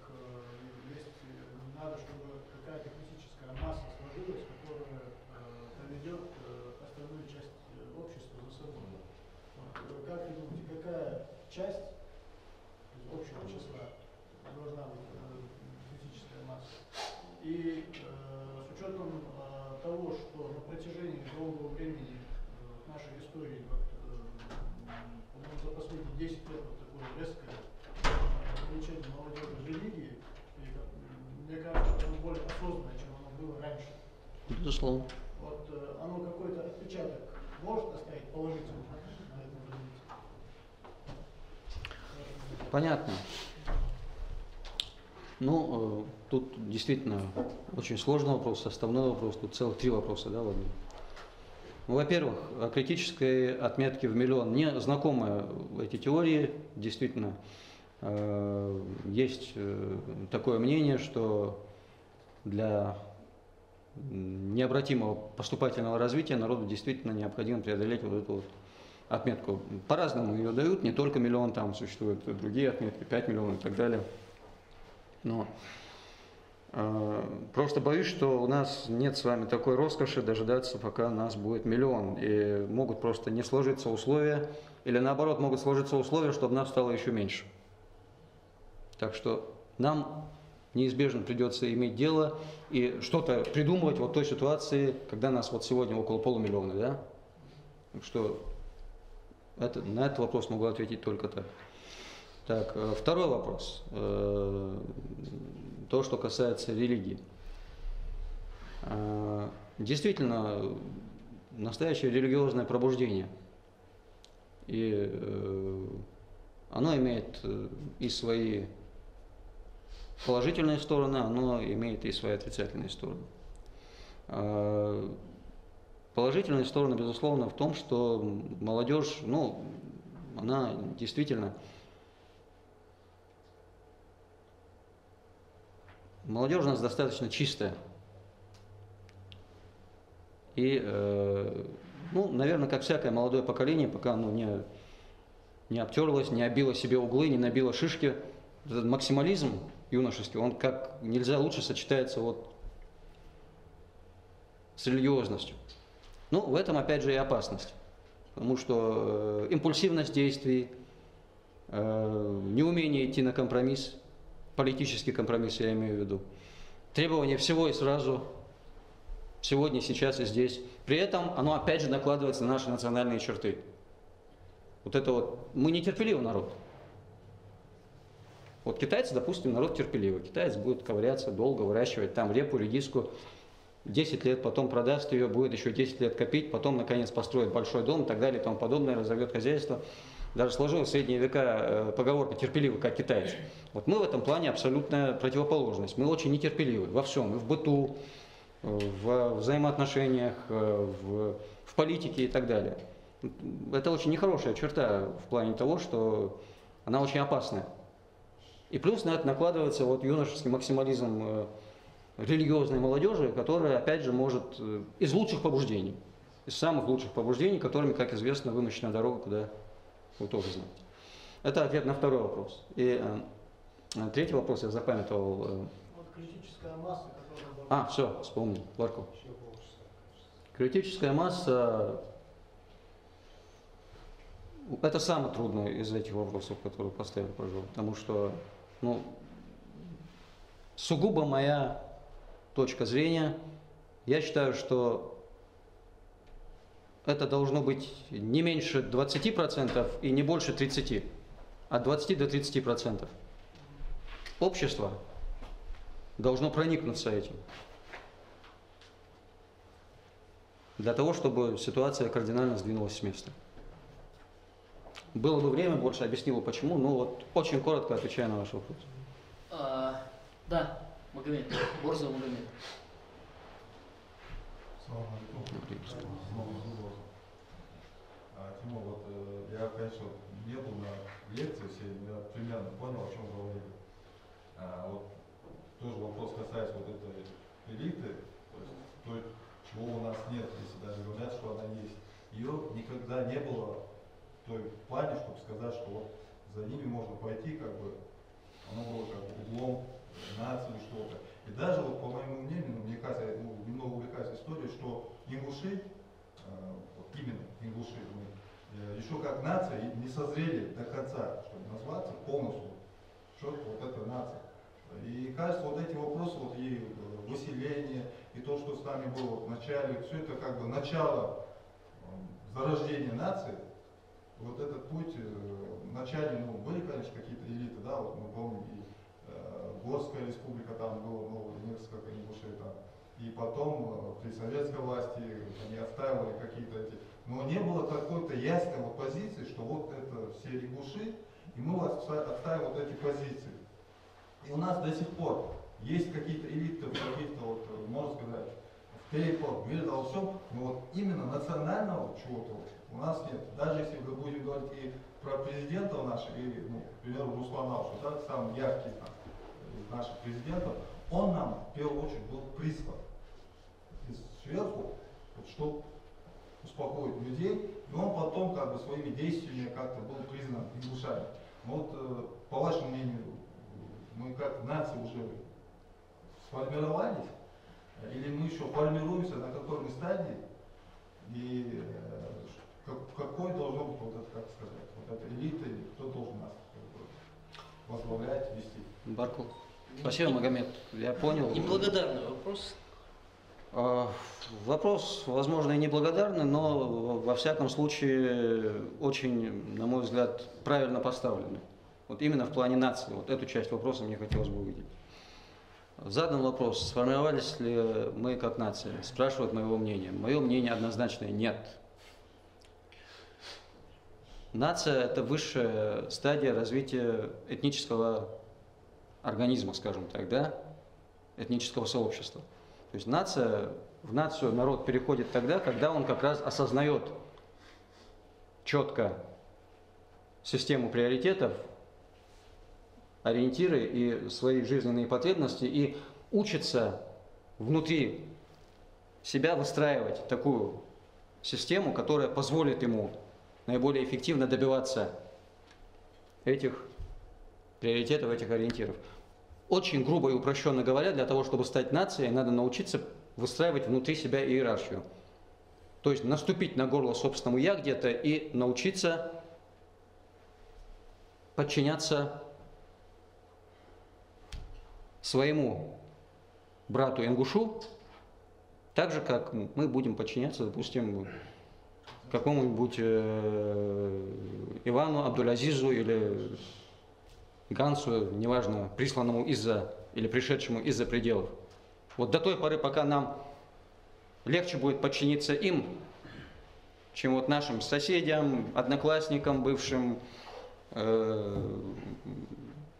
надо, чтобы какая-то критическая масса сложилась, которая поведет остальную часть общества за собой. Как вы думаете, какая часть из общего числа должна быть критическая масса? И с учетом того, что на протяжении долгого времени в нашей истории, по-моему, за последние 10 лет вот такое резкое увеличение молодежи в религии, и, мне кажется, что оно более осознанное, чем оно было раньше. Безусловно. Вот оно какой-то отпечаток может оставить положительный на этом развитии? Понятно. Ну, тут действительно очень сложный вопрос, составной вопрос, тут целых 3 вопроса, да, в одном. Ну, во-первых, о критической отметке в миллион. Мне знакомы эти теории, действительно, есть такое мнение, что для необратимого поступательного развития народу действительно необходимо преодолеть вот эту вот отметку. По-разному ее дают, не только миллион, там существуют другие отметки, 5 миллионов и так далее. Но просто боюсь, что у нас нет с вами такой роскоши дожидаться, пока нас будет миллион. И могут просто не сложиться условия, или наоборот, могут сложиться условия, чтобы нас стало еще меньше. Так что нам неизбежно придется иметь дело и что-то придумывать вот в той ситуации, когда нас вот сегодня около полумиллиона, да? Так что на этот вопрос могу ответить только так. Так, второй вопрос. То, что касается религии. Действительно, настоящее религиозное пробуждение. И оно имеет и свои положительные стороны, оно имеет и свои отрицательные стороны. Положительные стороны, безусловно, в том, что молодежь, ну, она действительно... Молодежь у нас достаточно чистая. И, ну, наверное, как всякое молодое поколение, пока оно не обтерлось, не обило себе углы, не набило шишки, этот максимализм юношеский, он как нельзя лучше сочетается вот с религиозностью. Ну, в этом, опять же, и опасность. Потому что импульсивность действий, неумение идти на компромисс, политический компромисс я имею в виду, требование всего и сразу, сегодня, сейчас и здесь. При этом оно, опять же, накладывается на наши национальные черты. Вот это вот, мы нетерпеливый народ. Вот китайцы, допустим, народ терпеливый. Китаец будет ковыряться, долго выращивать там репу, редиску, 10 лет, потом продаст ее, будет еще 10 лет копить, потом, наконец, построит большой дом и так далее и тому подобное, разовьет хозяйство. Даже сложилась в средние века поговорка «терпеливый, как китаец». Вот мы в этом плане абсолютная противоположность. Мы очень нетерпеливы во всем, и в быту, в взаимоотношениях, в политике и так далее. Это очень нехорошая черта в плане того, что она очень опасная. И плюс на это накладывается вот юношеский максимализм религиозной молодежи, которая, опять же, может из лучших побуждений, из самых лучших побуждений, которыми, как известно, вымощена дорога, куда вы тоже знаете. Это ответ на второй вопрос. И третий вопрос я запамятовал. Вот критическая масса, которая... Все, вспомнил, Барков. Критическая масса – это самый трудный из этих вопросов, которые поставили, пожалуйста, потому что, ну, сугубо моя точка зрения, я считаю, что это должно быть не меньше 20% и не больше 30%, от 20 до 30%. Общество должно проникнуться этим, для того, чтобы ситуация кардинально сдвинулась с места. Было бы время, больше объяснил, почему, но вот очень коротко отвечаю на ваш вопрос. Да, Магомед, Борзов Магомед. Тимур, вот я, конечно, не был на лекции всей, но я примерно понял, о чем говорили. Вот тоже вопрос касается вот этой элиты, то есть той, чего у нас нет, если даже говорят, что она есть. Ее никогда не было в той плане, чтобы сказать, что вот за ними можно пойти, как бы, оно было как бы углом нации, что-то. И даже, вот, по моему мнению, мне кажется, я немного увлекаюсь историей, что ингуши, вот именно ингуши, еще как нация не созрели до конца, чтобы назваться полностью четко вот этой нацией. И кажется, вот эти вопросы, вот и выселение, и то, что с нами было в начале, все это как бы начало зарождения нации. Вот этот путь, вначале, ну, были, конечно, какие-то элиты, да, вот мы помним, и Горская республика, там было несколько ингушей там, и потом при советской власти они отстаивали какие-то эти, но не было какой-то ясной вот позиции, что вот это все ингуши, и мы отстаиваем вот эти позиции. И у нас до сих пор есть какие-то элиты, каких-то, вот, можно сказать, в Тейпо, в Мире, во всем, но вот именно национального чего-то у нас нет. Даже если мы будем говорить и про президентов наших, и, ну, к примеру, Руслана, что да, самый яркий там, из наших президентов, он нам в первую очередь был прислан сверху, вот, чтобы успокоить людей, и он потом как бы своими действиями как-то был признан ингушами. Вот по вашему мнению, мы как нация уже сформировались, или мы еще формируемся, на какой мы стадии, и какой должно быть, вот это, как сказать, вот эта элита, и кто должен нас возглавлять, вести? Баркул. Спасибо, Магомед. Я понял. Неблагодарный вопрос. Вопрос, возможно, и неблагодарный, но во всяком случае очень, на мой взгляд, правильно поставленный. Вот именно в плане нации. Вот эту часть вопроса мне хотелось бы увидеть. Задан вопрос, сформировались ли мы как нация? Спрашивают моего мнения. Мое мнение однозначное – нет. Нация – это высшая стадия развития этнического организма, скажем так, да, этнического сообщества. То есть в нацию народ переходит тогда, когда он как раз осознает четко систему приоритетов, ориентиры и свои жизненные потребности и учится внутри себя выстраивать такую систему, которая позволит ему наиболее эффективно добиваться этих приоритетов, этих ориентиров. Очень грубо и упрощенно говоря, для того, чтобы стать нацией, надо научиться выстраивать внутри себя иерархию. То есть наступить на горло собственному «я» где-то и научиться подчиняться своему брату ингушу, так же, как мы будем подчиняться, допустим, какому-нибудь Ивану, Абдуль-Азизу или Гансу, неважно, присланному или пришедшему из-за пределов. Вот до той поры, пока нам легче будет подчиниться им, чем вот нашим соседям, одноклассникам, бывшим,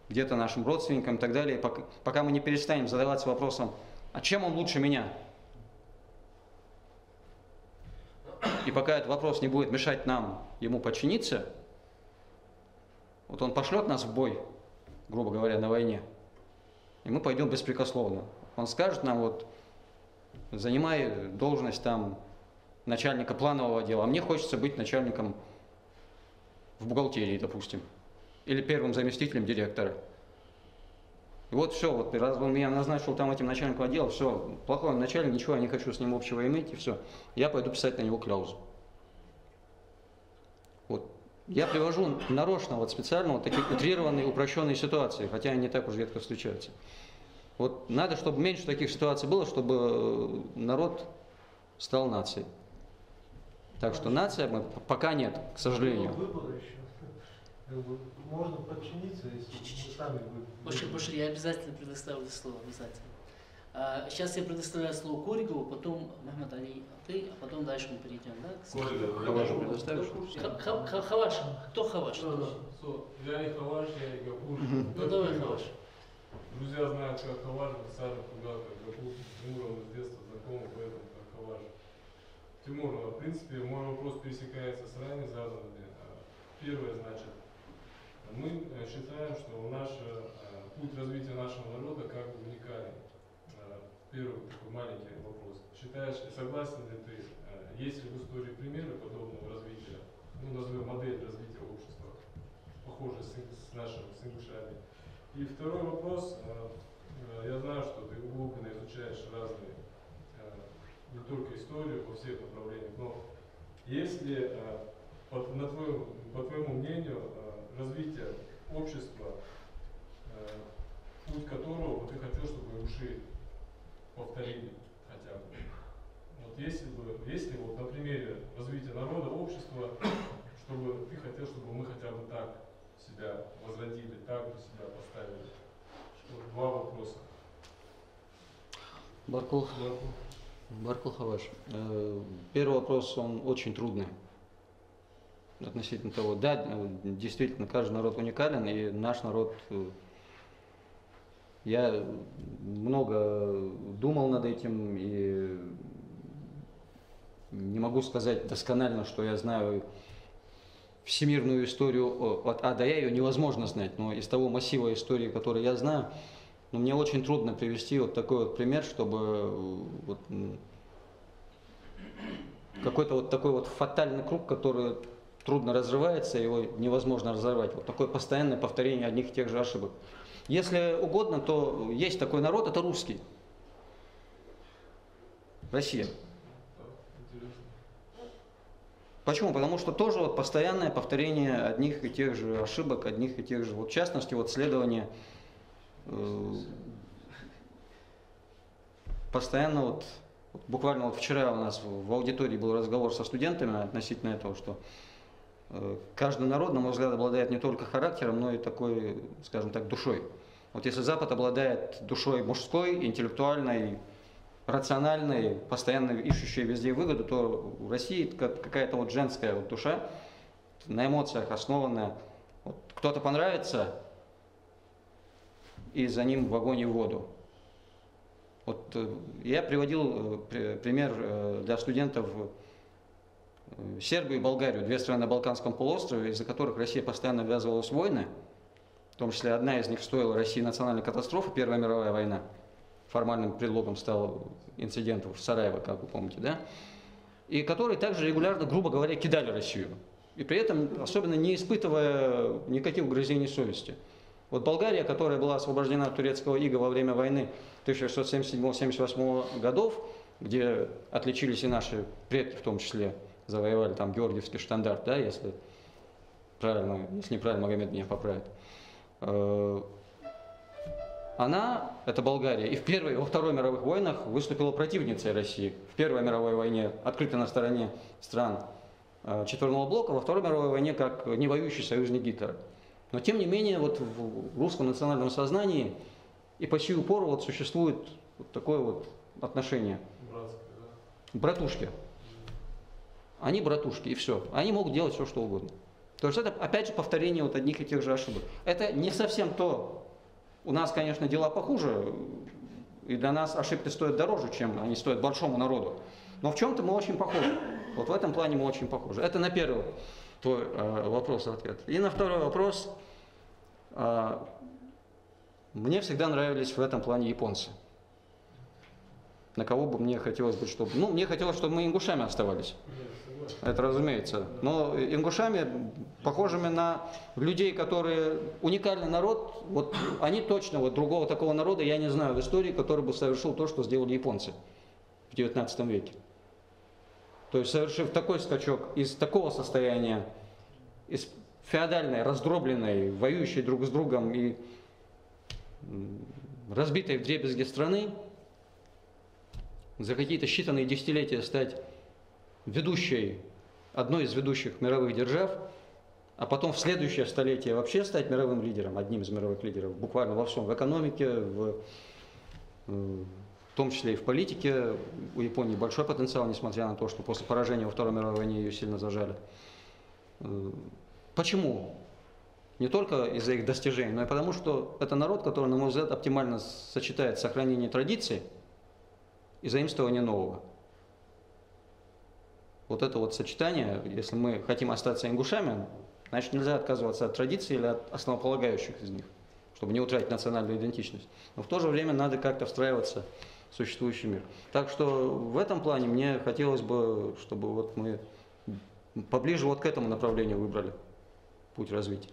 где-то нашим родственникам и так далее, пока мы не перестанем задаваться вопросом, а чем он лучше меня? И пока этот вопрос не будет мешать нам ему подчиниться, вот он пошлет нас в бой, грубо говоря, на войне, и мы пойдем беспрекословно. Он скажет нам, вот, занимай должность там начальника планового отдела, а мне хочется быть начальником в бухгалтерии, допустим, или первым заместителем директора. И вот все, вот раз он меня назначил там этим начальником отдела, все, плохой он начальник, ничего, я не хочу с ним общего иметь, и все. Я пойду писать на него кляузу. Вот. Я привожу нарочно, вот специально, вот такие утрированные, упрощенные ситуации, хотя они не так уж редко встречаются. Вот надо, чтобы меньше таких ситуаций было, чтобы народ стал нацией. Так что нация мы пока нет, к сожалению. Выбора еще. Можно подчиниться, если мы сами будем. Башир, я обязательно предоставлю слово, обязательно. Сейчас я предоставляю слово Коригову, потом Махмад Али, ты, а потом дальше мы перейдем, да? Хавашу предоставишь? Хаваш. Кто Хаваш? Я не Хаваш, я не Гапур. Ну давай Хаваш. Друзья знают, как Хаваш, сами куда-то Гапур. Тимуром с детства знакомы, поэтому как Хаваш. Тимур, в принципе, мой вопрос пересекается с ранее заданными. Первое, значит, мы считаем, что наш путь развития нашего народа как бы уникален. Первый такой маленький вопрос. Считаешь, согласен ли ты, есть ли в истории примеры подобного развития, ну, назовем модель развития общества, похожей с нашим, с ингушами? И второй вопрос. Я знаю, что ты глубоко изучаешь разные, не только историю, во всех направлениях, но если, по твоему мнению, развитие общества, путь которого ты хотел, чтобы уши повторили хотя бы. Вот если вот на примере развития народа, общества, чтобы ты хотел, чтобы мы хотя бы так себя возродили, так бы себя поставили. Вот два вопроса. Баркул Хаваш. Первый вопрос, он очень трудный. Относительно того, да, действительно, каждый народ уникален, и наш народ, я много думал над этим, и не могу сказать досконально, что я знаю всемирную историю от А до Я, ее невозможно знать, но из того массива истории, который я знаю, но мне очень трудно привести вот такой вот пример, чтобы вот какой-то вот такой вот фатальный круг, который трудно разрывается, его невозможно разорвать. Вот такое постоянное повторение одних и тех же ошибок. Если угодно, то есть такой народ, это русский. Россия. Почему? Потому что тоже вот постоянное повторение одних и тех же ошибок, одних и тех же, вот в частности, вот следование постоянно вот буквально вот вчера у нас в аудитории был разговор со студентами относительно этого, что каждый народ, на мой взгляд, обладает не только характером, но и такой, скажем так, душой. Вот если Запад обладает душой мужской, интеллектуальной, рациональной, постоянно ищущей везде выгоду, то в России какая-то вот женская вот душа, на эмоциях основанная. Вот кто-то понравится, и за ним в вагоне воду. Вот я приводил пример для студентов Сербию и Болгарию, две страны на Балканском полуострове, из-за которых Россия постоянно ввязывалась в войны. В том числе одна из них стоила России национальной катастрофы, Первая мировая война. Формальным предлогом стал инцидент в Сараево, как вы помните, да? И которые также регулярно, грубо говоря, кидали Россию. И при этом особенно не испытывая никаких угрызений совести. Вот Болгария, которая была освобождена от турецкого ига во время войны 1677-78 годов, где отличились и наши предки в том числе, завоевали там Георгиевский штандарт, да, если правильно, если неправильно, Магомед меня поправит. Она, это Болгария, и в Первой и во Второй мировых войнах выступила противницей России. В Первой мировой войне открыто на стороне стран Четверного блока, во Второй мировой войне как не воюющий союзник Гитлера. Но тем не менее вот в русском национальном сознании и по сию пору вот существует вот такое вот отношение. Братское, да? Братушки. Они братушки, и все. Они могут делать все, что угодно. То есть это, опять же, повторение вот одних и тех же ошибок. Это не совсем то. У нас, конечно, дела похуже, и для нас ошибки стоят дороже, чем они стоят большому народу. Но в чем-то мы очень похожи. Вот в этом плане мы очень похожи. Это на первый твой вопрос-ответ. И на второй вопрос. Мне всегда нравились в этом плане японцы. На кого бы мне хотелось бы, чтобы... Ну, мне хотелось, чтобы мы ингушами оставались. Это разумеется. Но ингушами, похожими на людей, которые уникальный народ, вот они точно, вот другого такого народа я не знаю в истории, который бы совершил то, что сделали японцы в XIX веке. То есть совершив такой скачок из такого состояния, из феодальной, раздробленной, воюющей друг с другом и разбитой вдребезги страны, за какие-то считанные десятилетия стать ведущей, одной из ведущих мировых держав, а потом в следующее столетие вообще стать мировым лидером, одним из мировых лидеров, буквально во всем, в экономике, в том числе и в политике. У Японии большой потенциал, несмотря на то, что после поражения во Второй мировой войне ее сильно зажали. Почему? Не только из-за их достижений, но и потому, что это народ, который, на мой взгляд, оптимально сочетает сохранение традиций и заимствование нового. Вот это вот сочетание, если мы хотим остаться ингушами, значит нельзя отказываться от традиций или от основополагающих из них, чтобы не утратить национальную идентичность. Но в то же время надо как-то встраиваться в существующий мир. Так что в этом плане мне хотелось бы, чтобы вот мы поближе вот к этому направлению выбрали путь развития.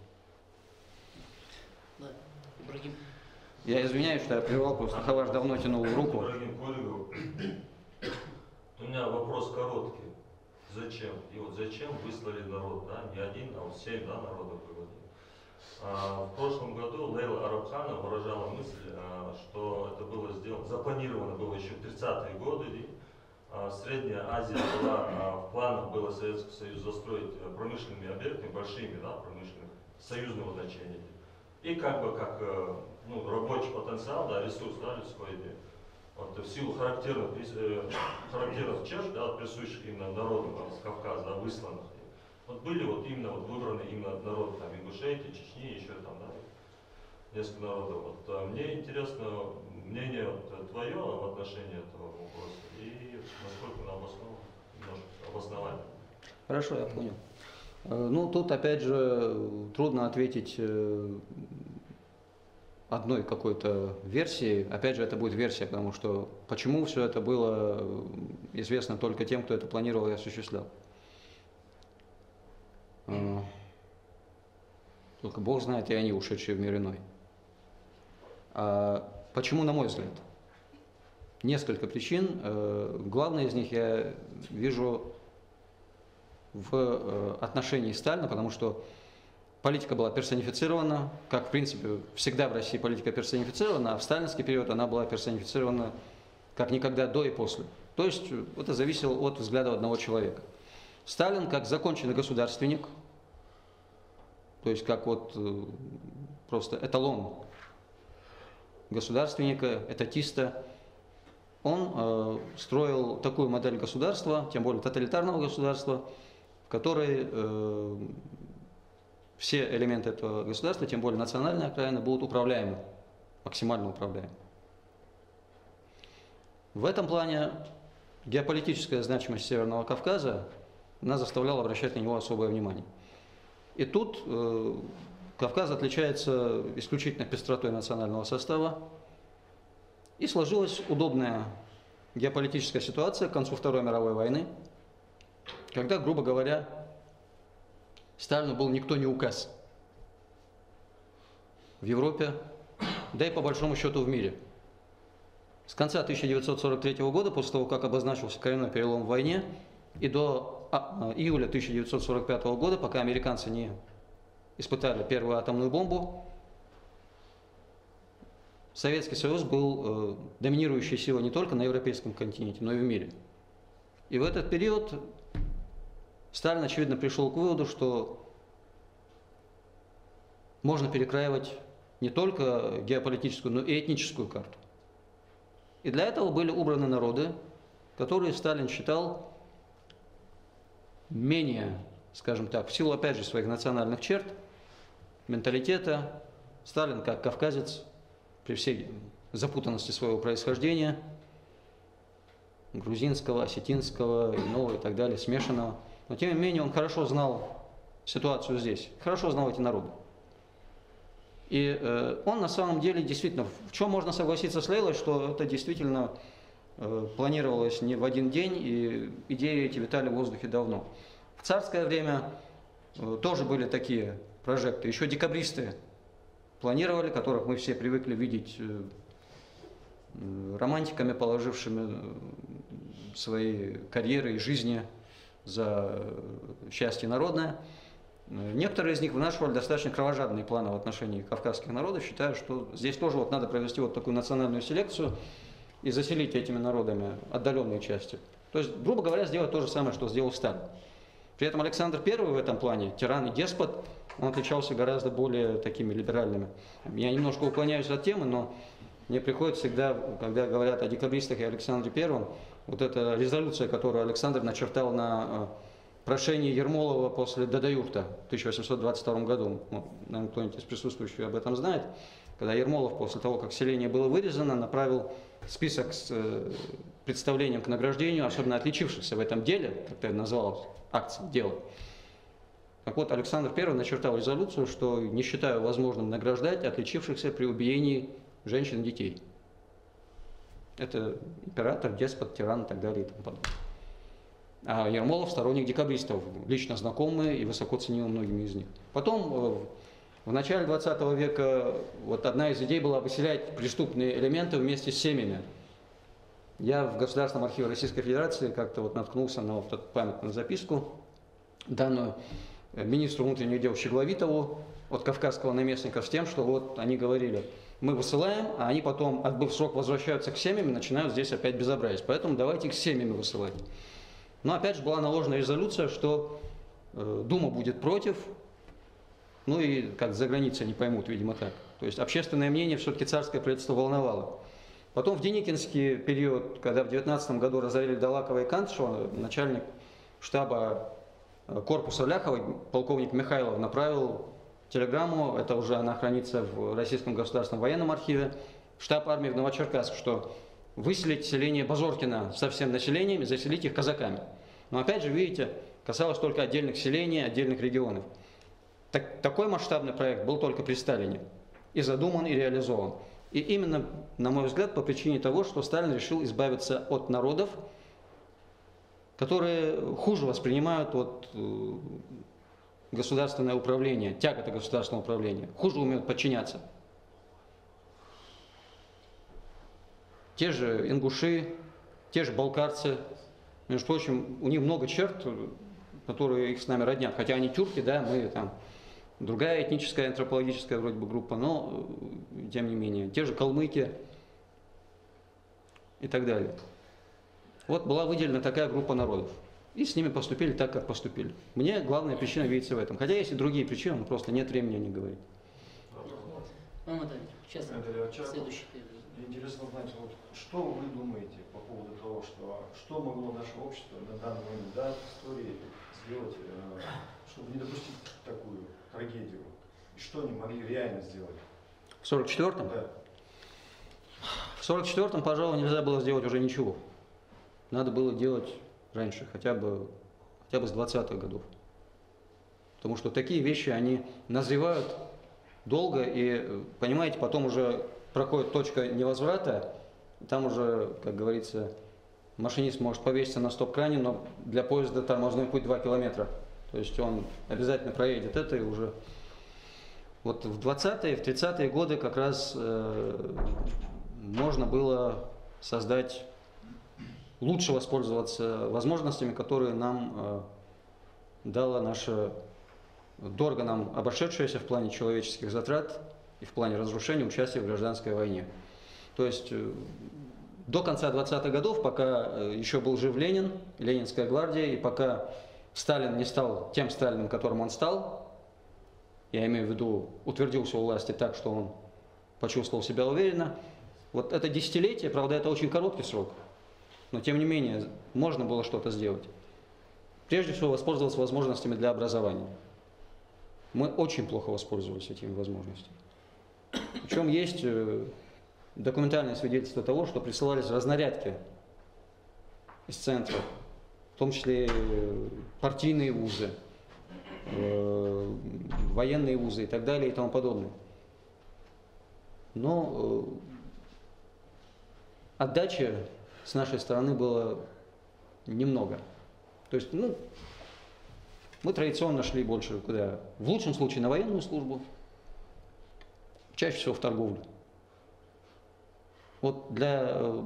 Да. Ибрагим. Я извиняюсь, что я прервал, просто Хаваш давно тянул руку. Ибрагим Колигов. У меня вопрос короткий. Зачем? И вот зачем выслали народ, да? Не один, а вот 7, да, народов выводили. В прошлом году Лейла Арабханова выражала мысль, что это было сделано, запланировано было еще в 30-е годы. Средняя Азия была, в планах было Советский Союз застроить промышленными объектами, большими, да, промышленных, союзного значения. И как бы как ну, рабочий потенциал, да, ресурс, да, людской, вот, в силу характерных черт, да, присущих именно народам с Кавказа, да, высланных. Вот были вот именно вот выбраны именно народы, там, Ингушетии, Чечни, еще там, да, несколько народов. Вот, мне интересно мнение вот, твое в отношении этого вопроса и насколько оно обосновано, немножко обосновать. Хорошо, я понял. Ну, тут, опять же, трудно ответить одной какой-то версии. Опять же, это будет версия, потому что почему все это было известно только тем, кто это планировал и осуществлял. Только Бог знает, и они, ушедшие в мир иной. Почему, на мой взгляд? Несколько причин. Главное из них я вижу в отношении Сталина, потому что политика была персонифицирована, как в принципе всегда в России политика персонифицирована, а в сталинский период она была персонифицирована как никогда до и после. То есть это зависело от взгляда одного человека. Сталин как законченный государственник, то есть как вот просто эталон государственника, этатиста, он строил такую модель государства, тем более тоталитарного государства, в которой все элементы этого государства, тем более национальная окраина, будут управляемы максимально управляем. В этом плане геополитическая значимость Северного Кавказа нас заставляла обращать на него особое внимание. И тут Кавказ отличается исключительно пестротой национального состава, и сложилась удобная геополитическая ситуация к концу Второй мировой войны, когда, грубо говоря, Сталину был никто не указ в Европе, да и по большому счету в мире. С конца 1943 года, после того, как обозначился коренной перелом в войне, и до июля 1945 года, пока американцы не испытали первую атомную бомбу, Советский Союз был доминирующей силой не только на европейском континенте, но и в мире. И в этот период Сталин, очевидно, пришел к выводу, что можно перекраивать не только геополитическую, но и этническую карту. И для этого были убраны народы, которые Сталин считал менее, скажем так, в силу, опять же, своих национальных черт, менталитета. Сталин, как кавказец, при всей запутанности своего происхождения, грузинского, осетинского, иного и так далее, смешанного, но тем не менее он хорошо знал ситуацию здесь, хорошо знал эти народы. И он на самом деле действительно, в чем можно согласиться с Лейлой, что это действительно планировалось не в один день, и идеи эти витали в воздухе давно. В царское время тоже были такие прожекты, еще декабристы планировали, которых мы все привыкли видеть романтиками, положившими свои карьеры и жизни за счастье народное. Некоторые из них вынашивали достаточно кровожадные планы в отношении кавказских народов, считая, что здесь тоже вот надо провести вот такую национальную селекцию и заселить этими народами отдаленные части. То есть, грубо говоря, сделать то же самое, что сделал Сталин. При этом Александр I в этом плане, тиран и деспот, он отличался гораздо более такими либеральными. Я немножко уклоняюсь от темы, но мне приходится всегда, когда говорят о декабристах и Александре I, вот эта резолюция, которую Александр начертал на прошение Ермолова после Дадаюрта в 1822 году. Ну, наверное, кто-нибудь из присутствующих об этом знает. Когда Ермолов после того, как селение было вырезано, направил список с представлением к награждению, особенно отличившихся в этом деле, как это называлось, акция, дело. Так вот, Александр I начертал резолюцию, что не считаю возможным награждать отличившихся при убиении женщин и детей. Это император, деспот, тиран и так далее и тому подобное. А Ермолов сторонник декабристов, лично знакомый и высоко ценил многими из них. Потом, в начале 20 века, вот одна из идей была выселять преступные элементы вместе с семьями. Я в Государственном архиве Российской Федерации как-то вот наткнулся на вот эту памятную записку, данную министру внутренних дел Щегловитову от кавказского наместника с тем, что вот они говорили, мы высылаем, а они потом, отбыв срок, возвращаются к семьям и начинают здесь опять безобразить. Поэтому давайте их с семьями высылать. Но опять же была наложена резолюция, что Дума будет против, ну и как за границей не поймут, видимо, так. То есть общественное мнение все-таки царское правительство волновало. Потом в Деникинский период, когда в 19 году разорили Далакова и Кантышева, начальник штаба корпуса Ляхова, полковник Михайлов, направил телеграмму, это уже она хранится в Российском государственном военном архиве, в штаб армии в Новочеркасск, что выселить селение Базоркино со всем населением и заселить их казаками. Но опять же, видите, касалось только отдельных селений, отдельных регионов. Такой масштабный проект был только при Сталине. И задуман, и реализован. И именно, на мой взгляд, по причине того, что Сталин решил избавиться от народов, которые хуже воспринимают вот, государственное управление, тяготы государственного управления, хуже умеют подчиняться. Те же ингуши, те же балкарцы, между прочим, у них много черт, которые их с нами роднят. Хотя они тюрки, да, мы там другая этническая, антропологическая вроде бы группа, но тем не менее. Те же калмыки и так далее. Вот была выделена такая группа народов. И с ними поступили так, как поступили. Мне главная причина видится в этом. Хотя есть и другие причины, но просто нет времени о них говорить. Сейчас следующий. Интересно знать, вот, что вы думаете по поводу того, что могло наше общество на данный момент, да, в истории сделать, чтобы не допустить такую трагедию? И что они могли реально сделать? В 1944-м? Да. В 1944-м, пожалуй, нельзя было сделать уже ничего. Надо было делать раньше, хотя бы с 20-х годов. Потому что такие вещи, они назревают долго, и, понимаете, потом уже проходит точка невозврата, там уже, как говорится, машинист может повеситься на стоп-кране, но для поезда тормозной путь 2 километра. То есть он обязательно проедет это и уже... Вот в 20-е, в 30-е годы как раз можно было создать, лучше воспользоваться возможностями, которые нам дала наша, дорого нам обошедшаяся в плане человеческих затрат и в плане разрушения участия в гражданской войне. То есть до конца 20-х годов, пока еще был жив Ленин, Ленинская гвардия, и пока Сталин не стал тем Сталиным, которым он стал, я имею в виду, утвердился у власти так, что он почувствовал себя уверенно, вот это десятилетие, правда, это очень короткий срок, но тем не менее можно было что-то сделать. Прежде всего, воспользоваться возможностями для образования. Мы очень плохо воспользовались этими возможностями. Причем есть документальные свидетельства того, что присылались разнарядки из центра, в том числе партийные вузы, военные вузы и так далее и тому подобное. Но отдачи с нашей стороны было немного. То есть, мы традиционно шли больше куда? В лучшем случае на военную службу, чаще всего в торговлю. Вот для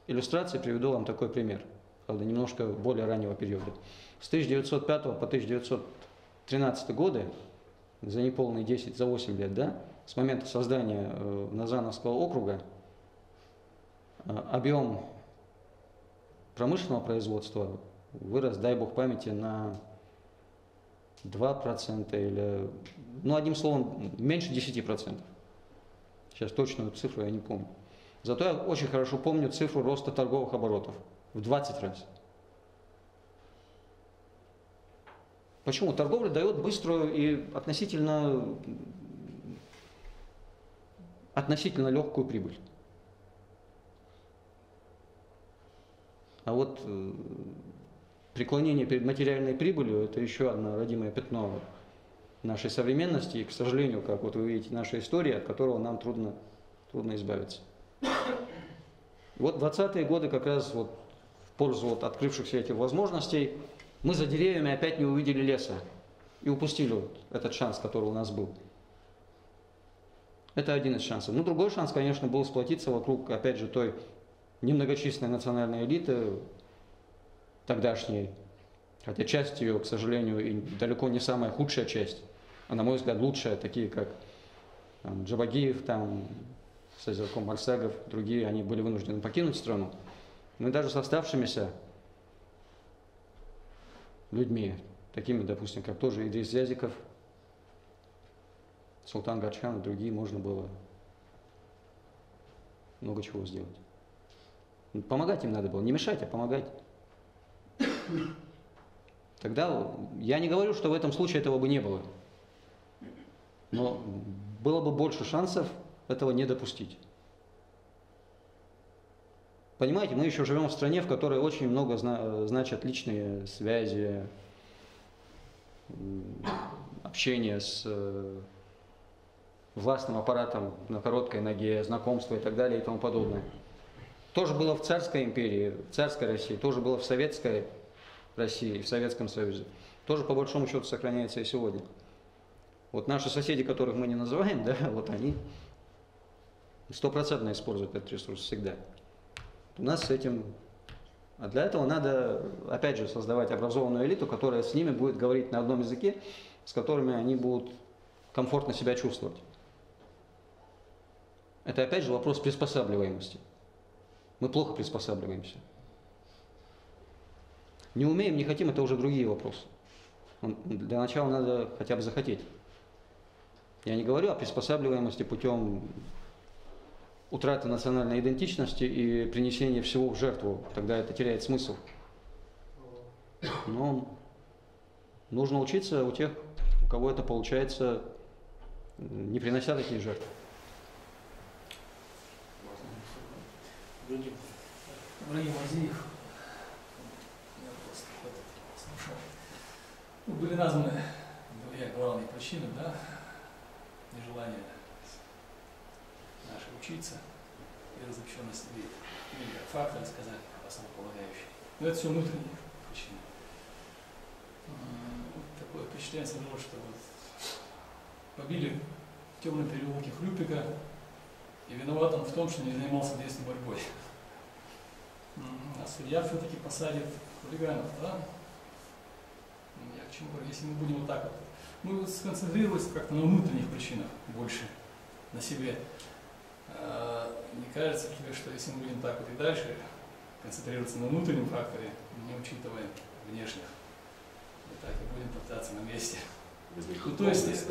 иллюстрации приведу вам такой пример, правда, немножко более раннего периода. С 1905 по 1913 годы, за неполные 10, за 8 лет, да, с момента создания Назановского округа, объем промышленного производства вырос, дай бог памяти, на 2% или, одним словом, меньше 10%. Сейчас точную цифру я не помню. Зато я очень хорошо помню цифру роста торговых оборотов в 20 раз. Почему? Торговля дает быструю и относительно легкую прибыль. А вот преклонение перед материальной прибылью – это еще одно родимое пятно нашей современности. И, к сожалению, как вот вы видите, наша история, от которого нам трудно избавиться. Вот 20-е годы как раз вот в пользу вот открывшихся этих возможностей мы за деревьями опять не увидели леса и упустили вот этот шанс, который у нас был. Это один из шансов. Другой шанс, конечно, был сплотиться вокруг, опять же, той немногочисленной национальной элиты тогдашней, хотя часть ее, к сожалению, и далеко не самая худшая часть, а на мой взгляд лучшая, такие как Джабагиев, Сазерком Марсагов, другие, они были вынуждены покинуть страну. Но и даже с оставшимися людьми, такими, допустим, как тоже Идрис Зязиков, Султан Гаджхан и другие, можно было много чего сделать. Помогать им надо было, не мешать, а помогать. Тогда я не говорю, что в этом случае этого бы не было, но было бы больше шансов этого не допустить. Понимаете, мы еще живем в стране, в которой очень много значат личные связи, общение с властным аппаратом на короткой ноге, знакомства и так далее и тому подобное. Тоже было в царской империи, в царской России, тоже было в советской России, в Советском Союзе. Тоже по большому счету сохраняется и сегодня. Вот наши соседи, которых мы не называем, да, вот они 100% используют этот ресурс всегда. У нас с этим... А для этого надо, опять же, создавать образованную элиту, которая с ними будет говорить на одном языке, с которыми они будут комфортно себя чувствовать. Это, опять же, вопрос приспосабливаемости. Мы плохо приспосабливаемся. Не умеем, не хотим, это уже другие вопросы. Для начала надо хотя бы захотеть. Я не говорю о приспосабливаемости путем утраты национальной идентичности и принесения всего в жертву, тогда это теряет смысл. Но нужно учиться у тех, у кого это получается, не принося такие жертвы. Другим. Ибрагим Азиев. Я просто вот слушал. Ну, были названы две главные причины, да, нежелания нашей учиться и разобщенность людей. Или как факторы сказали, основополагающие. Но это все внутренние причины. Вот такое впечатление сложилось, что вот побили в темном переулке Хлюпика, и виноват он в том, что не занимался действием борьбой. А судья все-таки посадит хулиганов, да? Я к чему говорю, если мы будем вот так вот, мы вот сконцентрировались как-то на внутренних причинах больше, на себе. Не кажется тебе, что если мы будем так вот и дальше концентрироваться на внутреннем факторе, не учитывая внешних, мы так и будем топтаться на месте. Ну, то есть,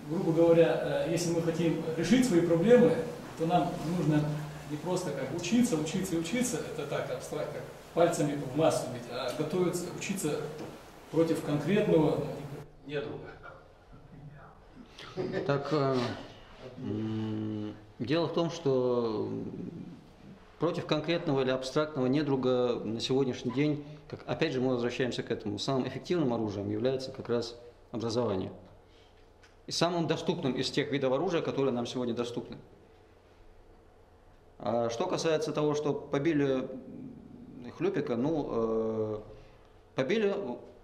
грубо говоря, если мы хотим решить свои проблемы, то нам нужно не просто как учиться, это так абстрактно, как пальцами в массу бить, а готовиться, учиться против конкретного недруга. Так, дело в том, что против конкретного или абстрактного недруга на сегодняшний день, опять же мы возвращаемся к этому, самым эффективным оружием является как раз образование. И самым доступным из тех видов оружия, которые нам сегодня доступны. А что касается того, что побили Хлюпика, побили,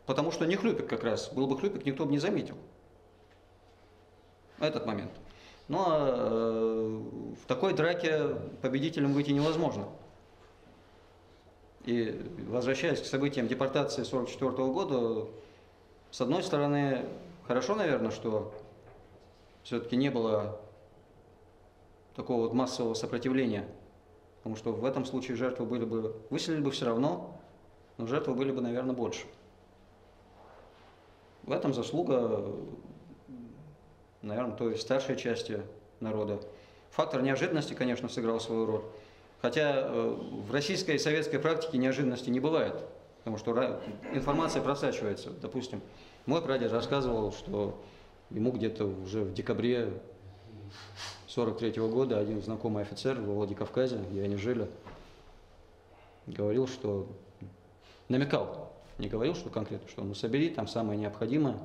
потому что не Хлюпик как раз. Был бы Хлюпик, никто бы не заметил. Этот момент. Но в такой драке победителем выйти невозможно. И возвращаясь к событиям депортации 1944 года, с одной стороны, хорошо, наверное, что все-таки не было такого вот массового сопротивления, потому что в этом случае жертвы были бы, выселили бы все равно, но жертвы были бы, наверное, больше. В этом заслуга, наверное, той старшей части народа. Фактор неожиданности, конечно, сыграл свою роль. Хотя в российской и советской практике неожиданности не бывает, потому что информация просачивается. Допустим, мой прадед рассказывал, что ему где-то уже в декабре 1943 года один знакомый офицер во Владикавказе, где они жили, говорил, что намекал, не говорил, что конкретно, что собери там самое необходимое,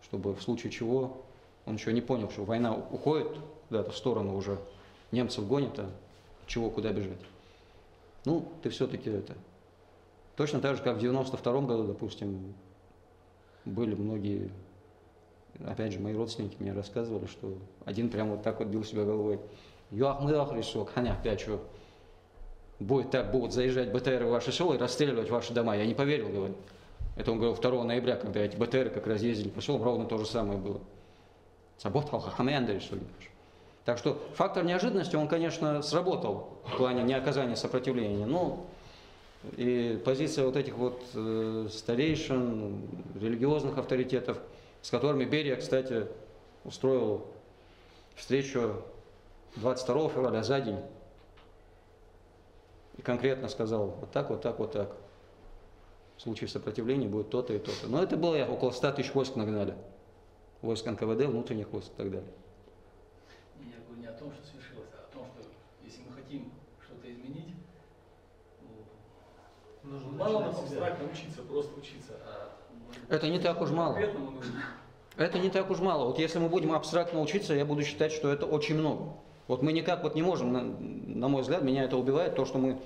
чтобы в случае чего, он еще не понял, что война уходит куда-то в сторону уже, немцев гонит, а чего, куда бежать. Ну, ты все-таки это. Точно так же, как в 1992 году, допустим, были многие, опять же, мои родственники мне рассказывали, что один прямо вот так вот бил себя головой. Юахмыах решок, ханя, опять что, будет так, будут заезжать БТРы в ваши села и расстреливать ваши дома. Я не поверил, говорит. Это он говорил 2 ноября, когда эти БТРы как раз ездили по селам, ровно то же самое было. Так что фактор неожиданности, он, конечно, сработал в плане неоказания сопротивления. Но и позиция вот этих вот старейшин, религиозных авторитетов, с которыми Берия, кстати, устроил встречу 22 февраля за день. И конкретно сказал, вот так, вот так, вот так. В случае сопротивления будет то-то и то-то. Но это было около 100 тысяч войск нагнали. Войск НКВД, внутренних войск и так далее. Я говорю не о том, что свершилось, а о том, что если мы хотим что-то изменить, Нужно мало начинать нам с себя. абстрактно учиться, просто учиться. Это не так уж мало. Конкретному нужно. Это не так уж мало. Вот если мы будем абстрактно учиться, я буду считать, что это очень много. Вот мы никак вот не можем, на мой взгляд, меня это убивает, то, что мы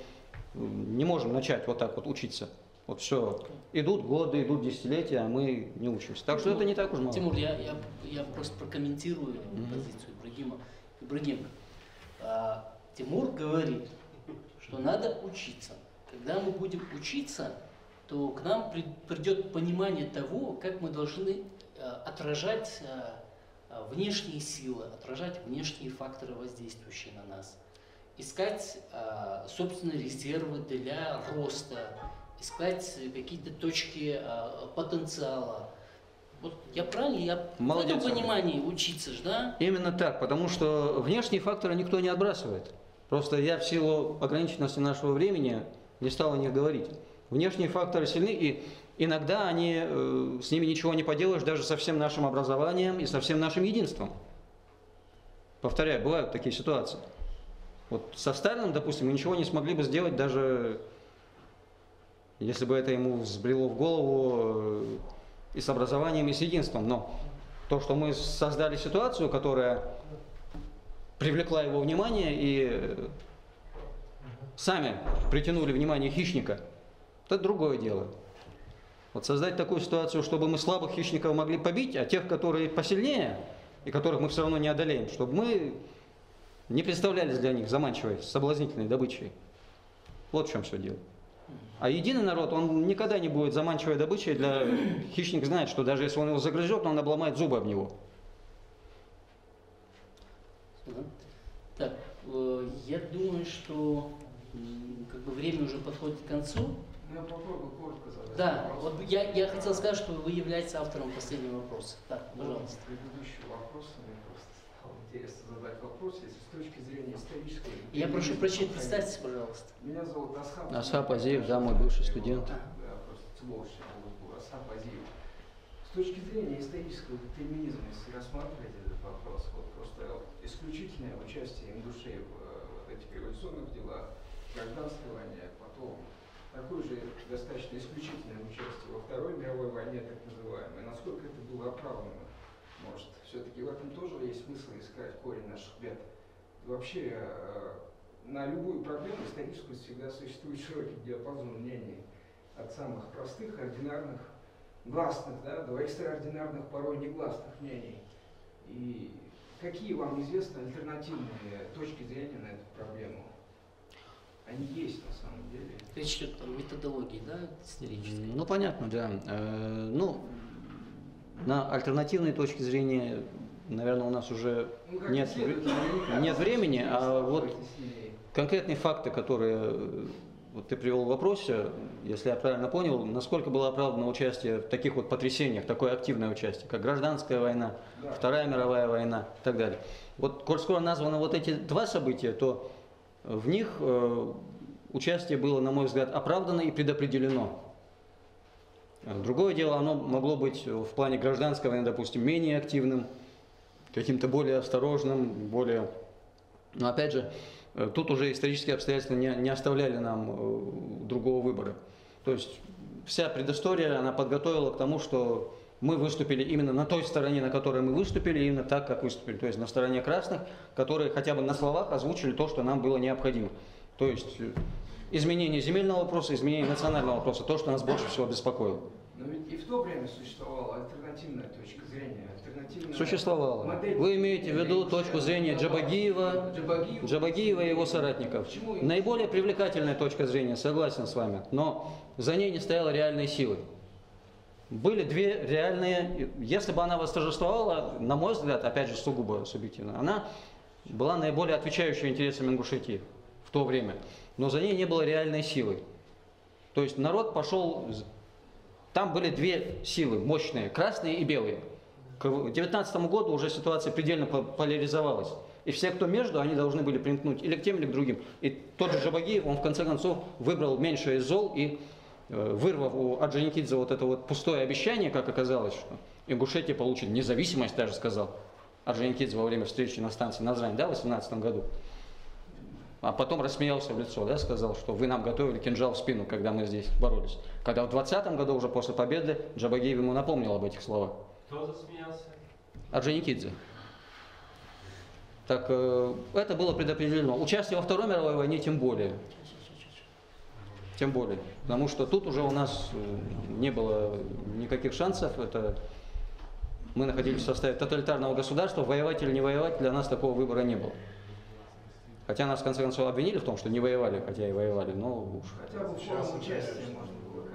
не можем начать вот так вот учиться. Вот все. Идут годы, идут десятилетия, а мы не учимся. Так что это не так уж мало. Тимур, я просто прокомментирую позицию Ибрагима. Ибрагим, Тимур говорит, что надо учиться. Когда мы будем учиться, то к нам придет понимание того, как мы должны отражать внешние силы, отражать внешние факторы, воздействующие на нас. Искать собственные резервы для роста, искать какие-то точки потенциала. Вот я правильно? Я Молодец, в этом понимании учиться же, да? Именно так, потому что внешние факторы никто не отбрасывает. Просто я в силу ограниченности нашего времени не стал о них говорить. Внешние факторы сильны, и иногда с ними ничего не поделаешь, даже со всем нашим образованием и со всем нашим единством. Повторяю, бывают такие ситуации. Вот со Сталиным, допустим, мы ничего не смогли бы сделать, даже если бы это ему взбрело в голову и с образованием, и с единством. Но то, что мы создали ситуацию, которая привлекла его внимание и сами притянули внимание хищника, это другое дело. Вот создать такую ситуацию, чтобы мы слабых хищников могли побить, а тех, которые посильнее, и которых мы все равно не одолеем, чтобы мы не представлялись для них заманчивой, соблазнительной добычей. Вот в чем все дело. А единый народ, он никогда не будет заманчивой добычей. Хищник знает, что даже если он его загрызет, он обломает зубы об него. Так, я думаю, что как бы время уже подходит к концу. Я попробую коротко задать Да, вопрос. вот я хотел сказать, что вы являетесь автором последнего вопроса. Так, пожалуйста. Предыдущий вопрос, мне просто стало интересно задать вопрос, если с точки зрения исторической... Я прошу прощения, представьтесь, пожалуйста. Меня зовут Асхаб. Асхаб Азиев, да, мой бывший студент. Да, просто Цыбович, Асхаб Азиев. С точки зрения исторического детерминизма, если рассматривать этот вопрос, вот просто исключительное участие ингушей в вот этих революционных делах, гражданской войне, потом такое же достаточно исключительное участие во Второй мировой войне, так называемой, насколько это было оправдано? Может, все-таки в этом тоже есть смысл искать корень наших бед? И вообще, на любую проблему историческую всегда существует широкий диапазон мнений. От самых простых, ординарных, гласных, да, до экстраординарных, порой негласных мнений. И какие вам известны альтернативные точки зрения на эту проблему? Они есть на самом деле. Речь идет о методологии, да, исторической? Ну, понятно, да. На альтернативные точки зрения, наверное, у нас уже нет времени, а вот конкретные факты, которые вот ты привел в вопросе, если я правильно понял, насколько было оправдано участие в таких вот потрясениях, такое активное участие, как гражданская война, Вторая мировая война и так далее. Вот, коль скоро названы вот эти два события, то в них участие было, на мой взгляд, оправдано и предопределено. Другое дело, оно могло быть в плане гражданской войны, допустим, менее активным, каким-то более осторожным, более... Но опять же, тут уже исторические обстоятельства не оставляли нам другого выбора. То есть вся предыстория, она подготовила к тому, что мы выступили именно на той стороне, на которой мы выступили, именно так, как выступили. То есть на стороне красных, которые хотя бы на словах озвучили то, что нам было необходимо. То есть изменение земельного вопроса, изменение национального вопроса, то, что нас больше всего беспокоило. Но ведь и в то время существовала альтернативная точка зрения. Существовала. Вы имеете в виду точку зрения Джабагиева и его соратников. Наиболее привлекательная точка зрения, согласен с вами, но за ней не стояла реальной силы. Были две реальные, если бы она восторжествовала, на мой взгляд, опять же сугубо субъективно, она была наиболее отвечающей интересам Ингушетии в то время, но за ней не было реальной силы. То есть народ пошел, там были две силы мощные, красные и белые. К 19 году уже ситуация предельно поляризовалась. И все, кто между, они должны были примкнуть или к тем, или к другим. И тот же Джабагиев, он в конце концов выбрал меньшее из зол и, вырвав у Орджоникидзе вот это вот пустое обещание, как оказалось, что Ингушетия получит независимость, даже сказал Орджоникидзе во время встречи на станции Назрань, да, в 18 году. А потом рассмеялся в лицо, да, сказал, что вы нам готовили кинжал в спину, когда мы здесь боролись. Когда в 20 году, уже после победы, Джабагиев ему напомнил об этих словах. Кто засмеялся? Орджоникидзе. Так, это было предопределено. Участие во Второй мировой войне тем более. Тем более. Потому что тут уже у нас не было никаких шансов. Мы находились в составе тоталитарного государства. Воевать или не воевать, для нас такого выбора не было. Хотя нас в конце концов обвинили в том, что не воевали, хотя и воевали, но уж. Хотя бы форму участия можно было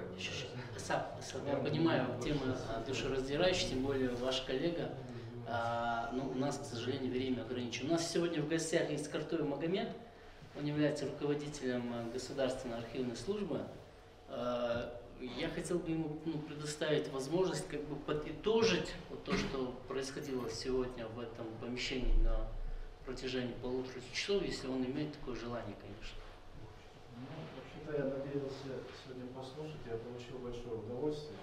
Я понимаю, тема душераздирающая, тем более ваш коллега. Но у нас, к сожалению, время ограничено. У нас сегодня в гостях есть Картоев Магомед. Он является руководителем Государственной архивной службы. Я хотел бы ему предоставить возможность как бы подытожить вот то, что происходило сегодня в этом помещении на протяжении 1,5 часов, если он имеет такое желание, конечно. Вообще-то я надеялся сегодня послушать, я получил большое удовольствие.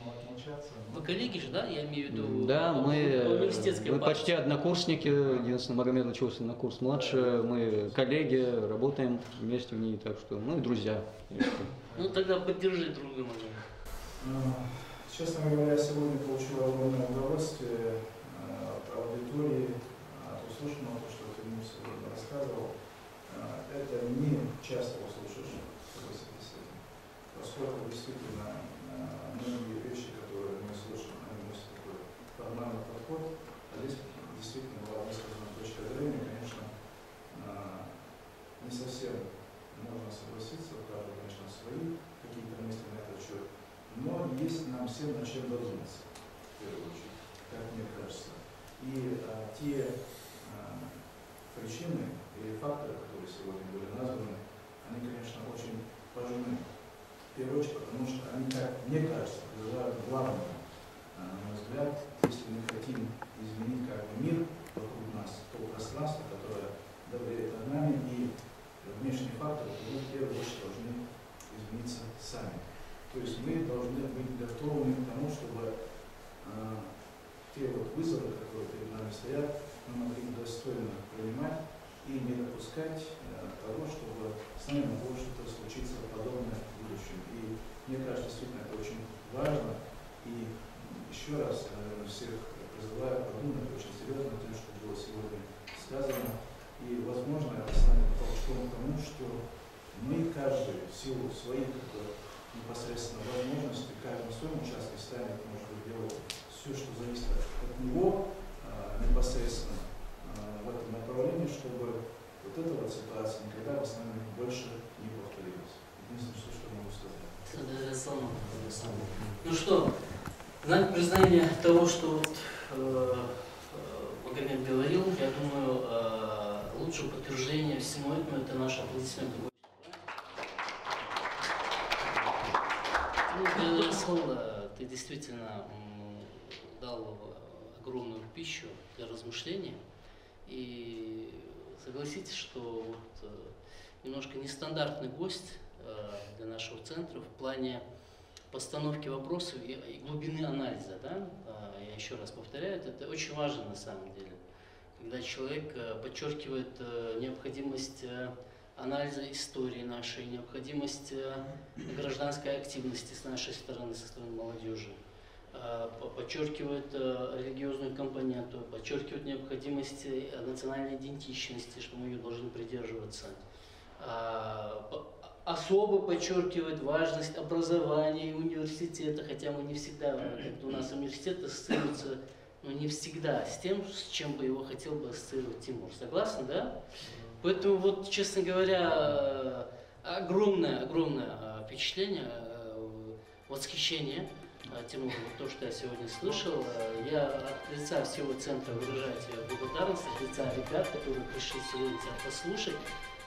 отличаться. Вы коллеги же, да? Я имею в виду Да, по университетской мы партии. почти однокурсники. Единственное, Магомед учился на курс младше. Мы коллеги, работаем вместе в ней, так что мы друзья. Ну тогда поддержи друг друга. Честно говоря, я сегодня получил огромное удовольствие от аудитории, от услышанного, то, что ты мне сегодня рассказывал. Это не часто услышишь, согласитесь с этим, поскольку действительно многие вещи, которые мы слышим, они носят такой формальный подход, а здесь действительно была высказана точка зрения, конечно, не совсем можно согласиться, у каждого, конечно, свои какие-то мысли на этот счет, но есть нам всем над чем задуматься, в первую очередь, как мне кажется. И те причины и факторы, которые сегодня были названы, они, конечно, очень важны. В первую очередь, потому что они, как мне кажется, вызывают главное, на мой взгляд, если мы хотим изменить как бы мир вокруг нас, то пространство, которое давлеет над нами, и внешние факторы, мы в первую очередь должны измениться сами. То есть мы должны быть готовы к тому, чтобы те вот вызовы, которые перед нами стоят, мы могли достойно принимать и не допускать того, чтобы с нами могло что-то случиться подобное в будущем. И мне кажется, действительно это очень важно. И еще раз всех призываю подумать очень серьезно о том, что было сегодня сказано. И, возможно, это станет толчком к тому, что мы каждый в силу своих непосредственно возможностей, каждый на своем участке станет, может быть, делать все, что зависит от него непосредственно в этом направлении, чтобы вот эта вот ситуация никогда с нами больше не повторилась. Единственное, что могу сказать. Ну что, знак признания того, что Магомед говорил, я думаю, лучшее подтверждение всему этому — это наши аплодисменты. Ну, безусловно, ты действительно дал огромную пищу для размышления. И согласитесь, что вот немножко нестандартный гость для нашего центра в плане постановки вопросов и глубины анализа. Да? Я еще раз повторяю, это очень важно на самом деле. Когда человек подчеркивает необходимость анализа истории нашей, необходимость гражданской активности с нашей стороны, со стороны молодежи, подчеркивает религиозную компоненту, подчеркивает необходимость национальной идентичности, что мы ее должны придерживаться, особо подчеркивает важность образования и университета, хотя мы не всегда, как-то у нас университет ассоциируется, но не всегда с тем, с чем бы его хотел бы ассоциировать Тимур. Согласны, да? Поэтому, вот, честно говоря, огромное впечатление, восхищение Тимур, вот то, что я сегодня слышал. Я от лица всего центра выражаю тебе благодарность, от лица ребят, которые пришли сегодня тебя послушать.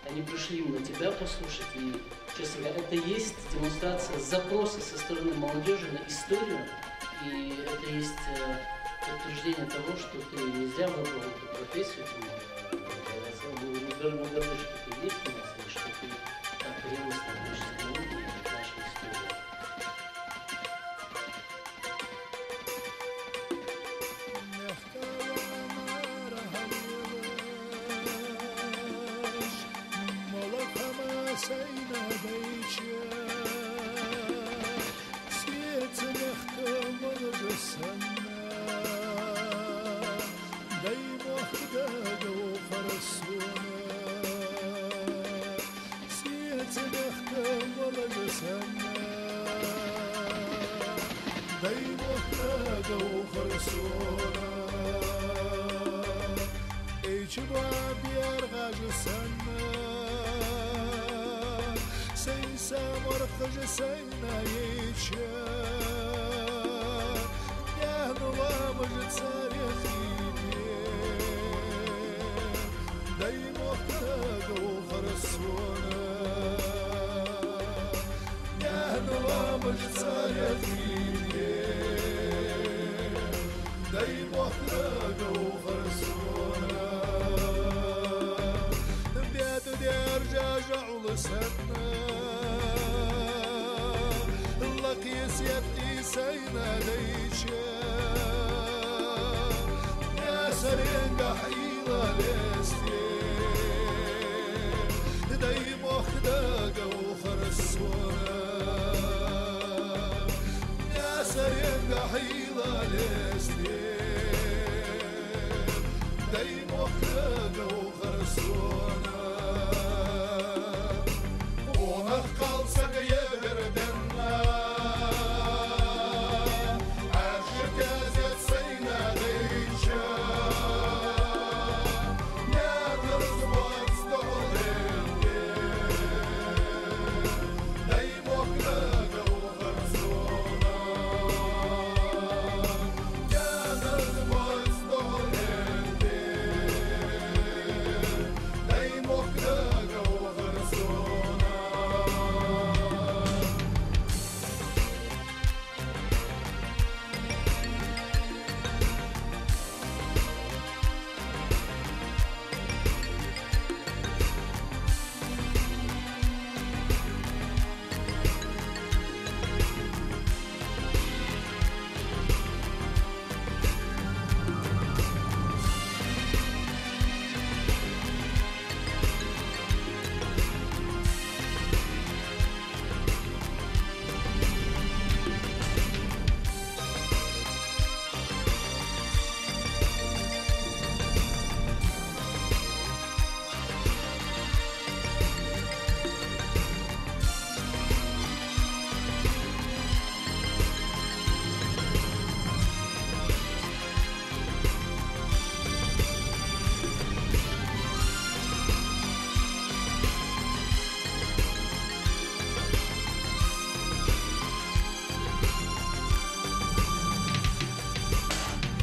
Они пришли именно тебя послушать, и, честно говоря, это есть демонстрация запроса со стороны молодежи на историю, и это есть подтверждение того, что ты не зря выбрал эту профессию, мы горды, что ты есть у нас, и что ты так ревностно в нашей стране и в нашей истории. سينا ليشا يا سرينجا حيلة لستي داي مخداقة وخرسونا يا سرينجا حيلة لستي داي مخداقة وخرسونا ونخقل سقيا بردنا عاشر كازت سينا ليشا يا ترزوات ستغلين داي مخداقة وخرسونا يا ترزوات ستغلين داي مخداقة وخرسونا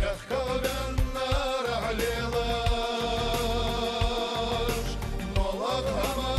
يخاب النار عليلاش نولد هما